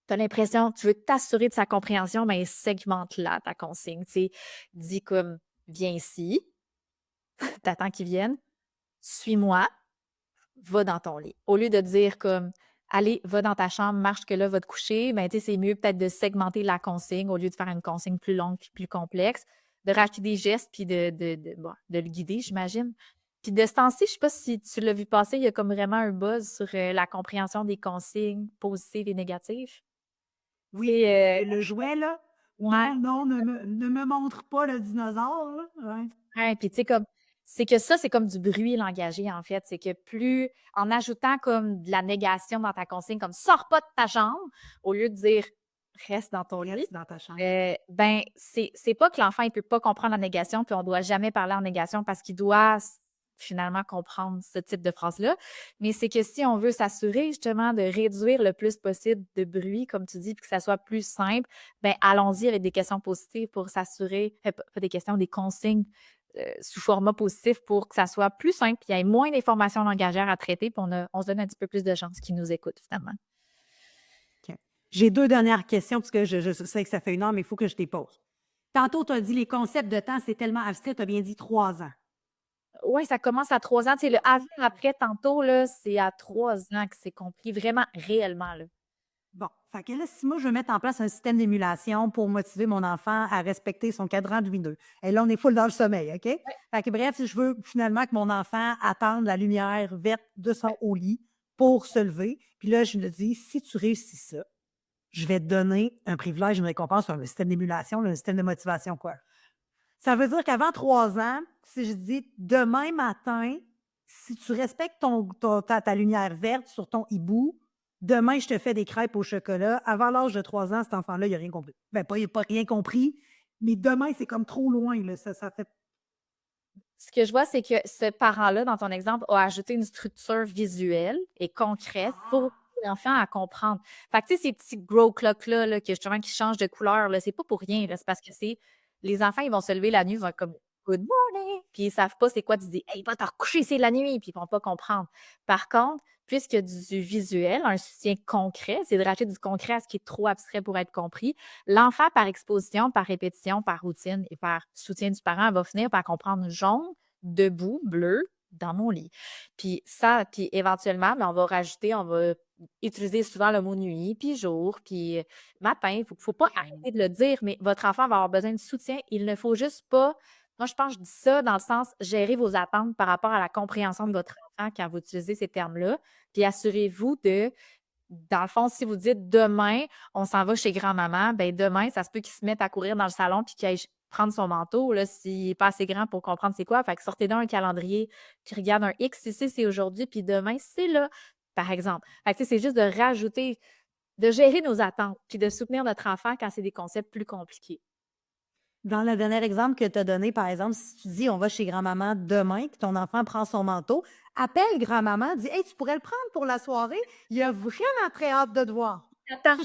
tu as l'impression, tu veux t'assurer de sa compréhension, mais segmente-la, ta consigne. Tu sais, dis comme, viens ici, t'attends qu'il vienne, suis-moi, va dans ton lit. Au lieu de dire comme, allez, va dans ta chambre, marche que là, va te coucher, ben, tu sais, c'est mieux peut-être de segmenter la consigne au lieu de faire une consigne plus longue puis plus complexe, de rajouter des gestes puis de le guider, j'imagine. Puis de ce temps-ci, je sais pas si tu l'as vu passer, il y a comme vraiment un buzz sur la compréhension des consignes positives et négatives. Oui, C'est, le jouet, là. ouais. Non, non, ne me montre pas le dinosaure, là. Ouais. Ouais, puis tu sais, comme, c'est que ça, c'est comme du bruit langagier, en fait. C'est que plus, en ajoutant comme de la négation dans ta consigne, comme sors pas de ta chambre, au lieu de dire reste dans ton lit, Reste dans ta chambre. ben, c'est pas que l'enfant, il peut pas comprendre la négation, puis on doit jamais parler en négation parce qu'il doit finalement comprendre ce type de phrase-là. Mais c'est que si on veut s'assurer justement de réduire le plus possible de bruit, comme tu dis, puis que ça soit plus simple, ben allons-y avec des questions positives pour s'assurer, pas des questions, des consignes sous format positif pour que ça soit plus simple, puis il y ait moins d'informations langagières à traiter, puis on se donne un petit peu plus de chances qu'ils nous écoutent finalement. OK. J'ai 2 dernières questions parce que je sais que ça fait 1 heure, mais il faut que je les pose. Tantôt, tu as dit les concepts de temps, c'est tellement abstrait, tu as bien dit 3 ans. Oui, ça commence à 3 ans. Tu sais, le avant-après, tantôt, là, c'est à 3 ans que c'est compris, vraiment, réellement. Là. Bon, fait que là, si moi, je veux mettre en place un système d'émulation pour motiver mon enfant à respecter son cadran lumineux. Et là, on est full dans le sommeil, OK? Fait que bref, si je veux finalement que mon enfant attende la lumière verte de son au lit pour se lever, puis là, je me dis, si tu réussis ça, je vais te donner un privilège, une récompense, un système d'émulation, un système de motivation, quoi. Ça veut dire qu'avant 3 ans, si je dis demain matin, si tu respectes ta lumière verte sur ton hibou, demain, je te fais des crêpes au chocolat. Avant l'âge de 3 ans, cet enfant-là, il n'a rien compris. Ben, pas, il n'a pas rien compris, mais demain, c'est comme trop loin. Là. Ça fait. Ce que je vois, c'est que ce parent-là, dans ton exemple, a ajouté une structure visuelle et concrète pour aider l'enfant à comprendre. Fait que, tu sais, ces petits grow clocks-là, là, que justement, qui changent de couleur, là, c'est pas pour rien, là. C'est parce que les enfants, ils vont se lever la nuit, ils vont être comme Good morning! Puis ils savent pas c'est quoi. Tu dis Hey, va te recoucher, c'est la nuit! Puis ils vont pas comprendre. Par contre, puisque du visuel, un soutien concret, c'est de racheter du concret à ce qui est trop abstrait pour être compris. L'enfant, par exposition, par répétition, par routine et par soutien du parent, va finir par comprendre jaune, debout, bleu, dans mon lit. Puis ça, puis éventuellement, ben, on va rajouter, on va utiliser souvent le mot nuit, puis jour, puis matin. Il faut pas arrêter de le dire, mais votre enfant va avoir besoin de soutien. Il ne faut juste pas. Moi, je pense que je dis ça dans le sens gérer vos attentes par rapport à la compréhension de votre enfant quand vous utilisez ces termes-là. Puis assurez-vous de, dans le fond, si vous dites demain, on s'en va chez grand-maman, ben demain, ça se peut qu'il se mette à courir dans le salon puis qu'il aille prendre son manteau, là, s'il n'est pas assez grand pour comprendre c'est quoi. Fait que sortez donc un calendrier, puis regarde un X, ici, c'est aujourd'hui, puis demain, c'est là, par exemple. Fait que, tu sais, c'est juste de rajouter, de gérer nos attentes, puis de soutenir notre enfant quand c'est des concepts plus compliqués. Dans le dernier exemple que tu as donné, par exemple, si tu dis on va chez grand-maman demain, que ton enfant prend son manteau, appelle grand-maman, dis Hey, tu pourrais le prendre pour la soirée? Il a vraiment très hâte de te voir. Attends.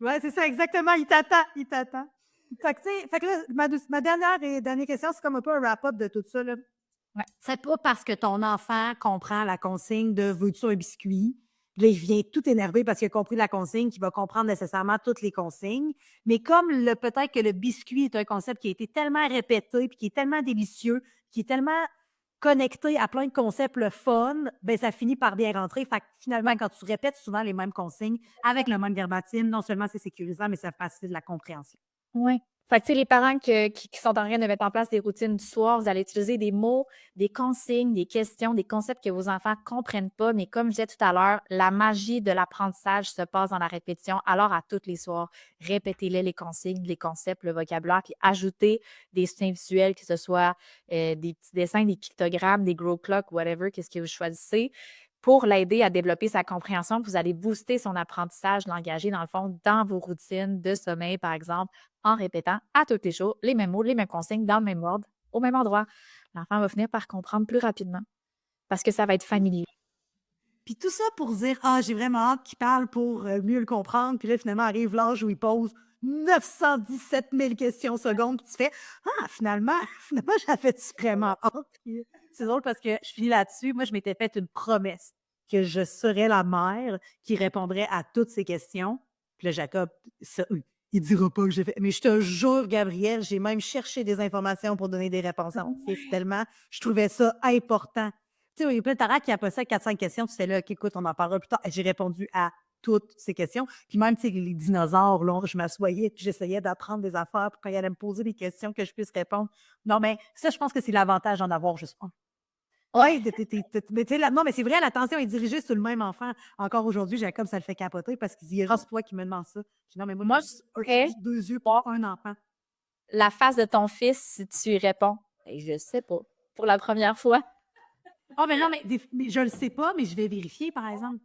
Oui, c'est ça, exactement. Il t'attend, il t'attend. Fait que, tu sais, fait que là, ma dernière question, c'est comme un peu un wrap-up de tout ça. Là. Ouais. C'est pas parce que ton enfant comprend la consigne de veux-tu un biscuit? Là, il vient tout énervé parce qu'il a compris la consigne, qu'il va comprendre nécessairement toutes les consignes. Mais comme peut-être que le biscuit est un concept qui a été tellement répété, puis qui est tellement délicieux, qui est tellement connecté à plein de concepts le fun, ben ça finit par bien rentrer. Fait que finalement, quand tu répètes souvent les mêmes consignes avec le même verbatim, non seulement c'est sécurisant, mais ça facilite la compréhension. Oui. Fait que, tu sais, les parents qui sont en train de mettre en place des routines du soir, vous allez utiliser des mots, des consignes, des questions, des concepts que vos enfants ne comprennent pas. Mais comme je disais tout à l'heure, la magie de l'apprentissage se passe dans la répétition. Alors, à tous les soirs, répétez-les consignes, les concepts, le vocabulaire, puis ajoutez des soutiens visuels, que ce soit des petits dessins, des pictogrammes, des grow clocks, whatever, qu'est-ce que vous choisissez. pour l'aider à développer sa compréhension. Vous allez booster son apprentissage langagier, dans le fond, dans vos routines de sommeil, par exemple, en répétant à tous les jours les mêmes mots, les mêmes consignes, dans le même ordre, au même endroit. L'enfant va finir par comprendre plus rapidement parce que ça va être familier. Puis tout ça pour dire: «Ah, j'ai vraiment hâte qu'il parle pour, mieux le comprendre». Puis là, finalement, arrive l'âge où il pose 917 000 questions secondes, puis tu fais: «Ah, finalement finalement, j'avais-tu vraiment hâte?» Puis c'est drôle parce que je finis là-dessus. Moi, je m'étais fait une promesse que je serais la mère qui répondrait à toutes ces questions. Puis là, Jacob, ça, il dira pas que j'ai fait, mais je te jure, Gabriel, j'ai même cherché des informations pour donner des réponses entières. C'est tellement je trouvais ça important. Tu sais, il y a plein de parents qui appellent ça 4-5 questions, tu fais là: «OK, écoute, on en parlera plus tard». J'ai répondu à toutes ces questions. Puis même, tu sais, les dinosaures, là, je m'assoyais puis j'essayais d'apprendre des affaires pour quand il allait me poser des questions que je puisse répondre. Non, mais ça, je pense que c'est l'avantage d'en avoir juste un. Ouais, mais tu sais, non, mais c'est vrai, l'attention est dirigée sur le même enfant. Encore aujourd'hui, Jacob, ça le fait capoter parce qu'il dit: «C'est toi qui me demandes ça». Je dis: «Non, mais moi, Moi, j'ai je juste dirais 2 yeux pour un enfant». la face de ton fils si tu y réponds. Et je sais pas. Pour la première fois. Ah, mais non, mais je le sais pas, mais je vais vérifier, par exemple.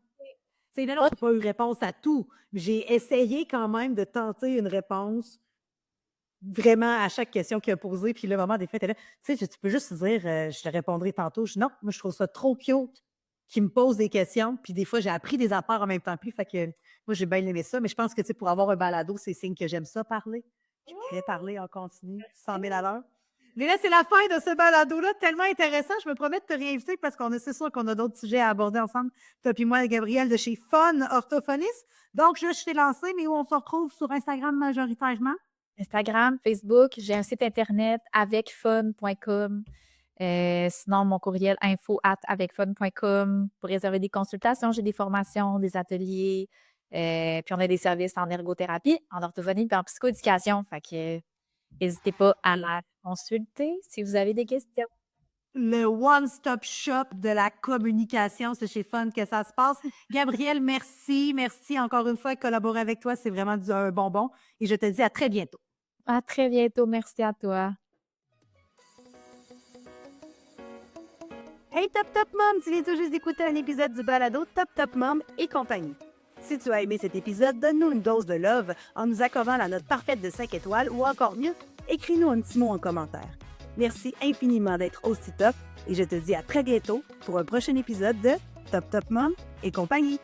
Tu sais, là, non, Pas j'ai pas eu réponse à tout. J'ai essayé quand même de tenter une réponse vraiment à chaque question qu'il a posée. Puis là, maman, des fois, elle était là, tu sais, tu peux juste dire, je te répondrai tantôt. Je dis: «Non, moi, je trouve ça trop cute qu'il me pose des questions». Puis des fois, j'ai appris des affaires en même temps plus. Fait que moi, j'ai bien aimé ça. Mais je pense que, tu sais, pour avoir un balado, c'est signe que j'aime ça parler. Je pourrais parler en continu, 100 000 à l'heure. Mais là, c'est la fin de ce balado-là, tellement intéressant. Je me promets de te réinviter parce c'est sûr qu'on a d'autres sujets à aborder ensemble. Toi puis moi, Gabriel, de chez Fun Orthophoniste. Donc, je t'ai lancé, mais où on se retrouve sur Instagram majoritairement. Instagram, Facebook, j'ai un site internet avecfun.com. Sinon, mon courriel info@avecfun.com pour réserver des consultations. J'ai des formations, des ateliers. Puis on a des services en ergothérapie, en orthophonie et en psychoéducation. Fait que n'hésitez pas à la consulter si vous avez des questions. Le one-stop shop de la communication, c'est chez Fun que ça se passe. Gabriel, merci. Merci encore une fois de collaborer avec toi. C'est vraiment un bonbon. Et je te dis à très bientôt. À très bientôt. Merci à toi. Hey Top Top Mom, tu viens tout juste d'écouter un épisode du balado Top Top Mom et compagnie. Si tu as aimé cet épisode, donne-nous une dose de love en nous accordant la note parfaite de 5 étoiles ou encore mieux, écris-nous un petit mot en commentaire. Merci infiniment d'être aussi top et je te dis à très bientôt pour un prochain épisode de Top Top Mom et compagnie.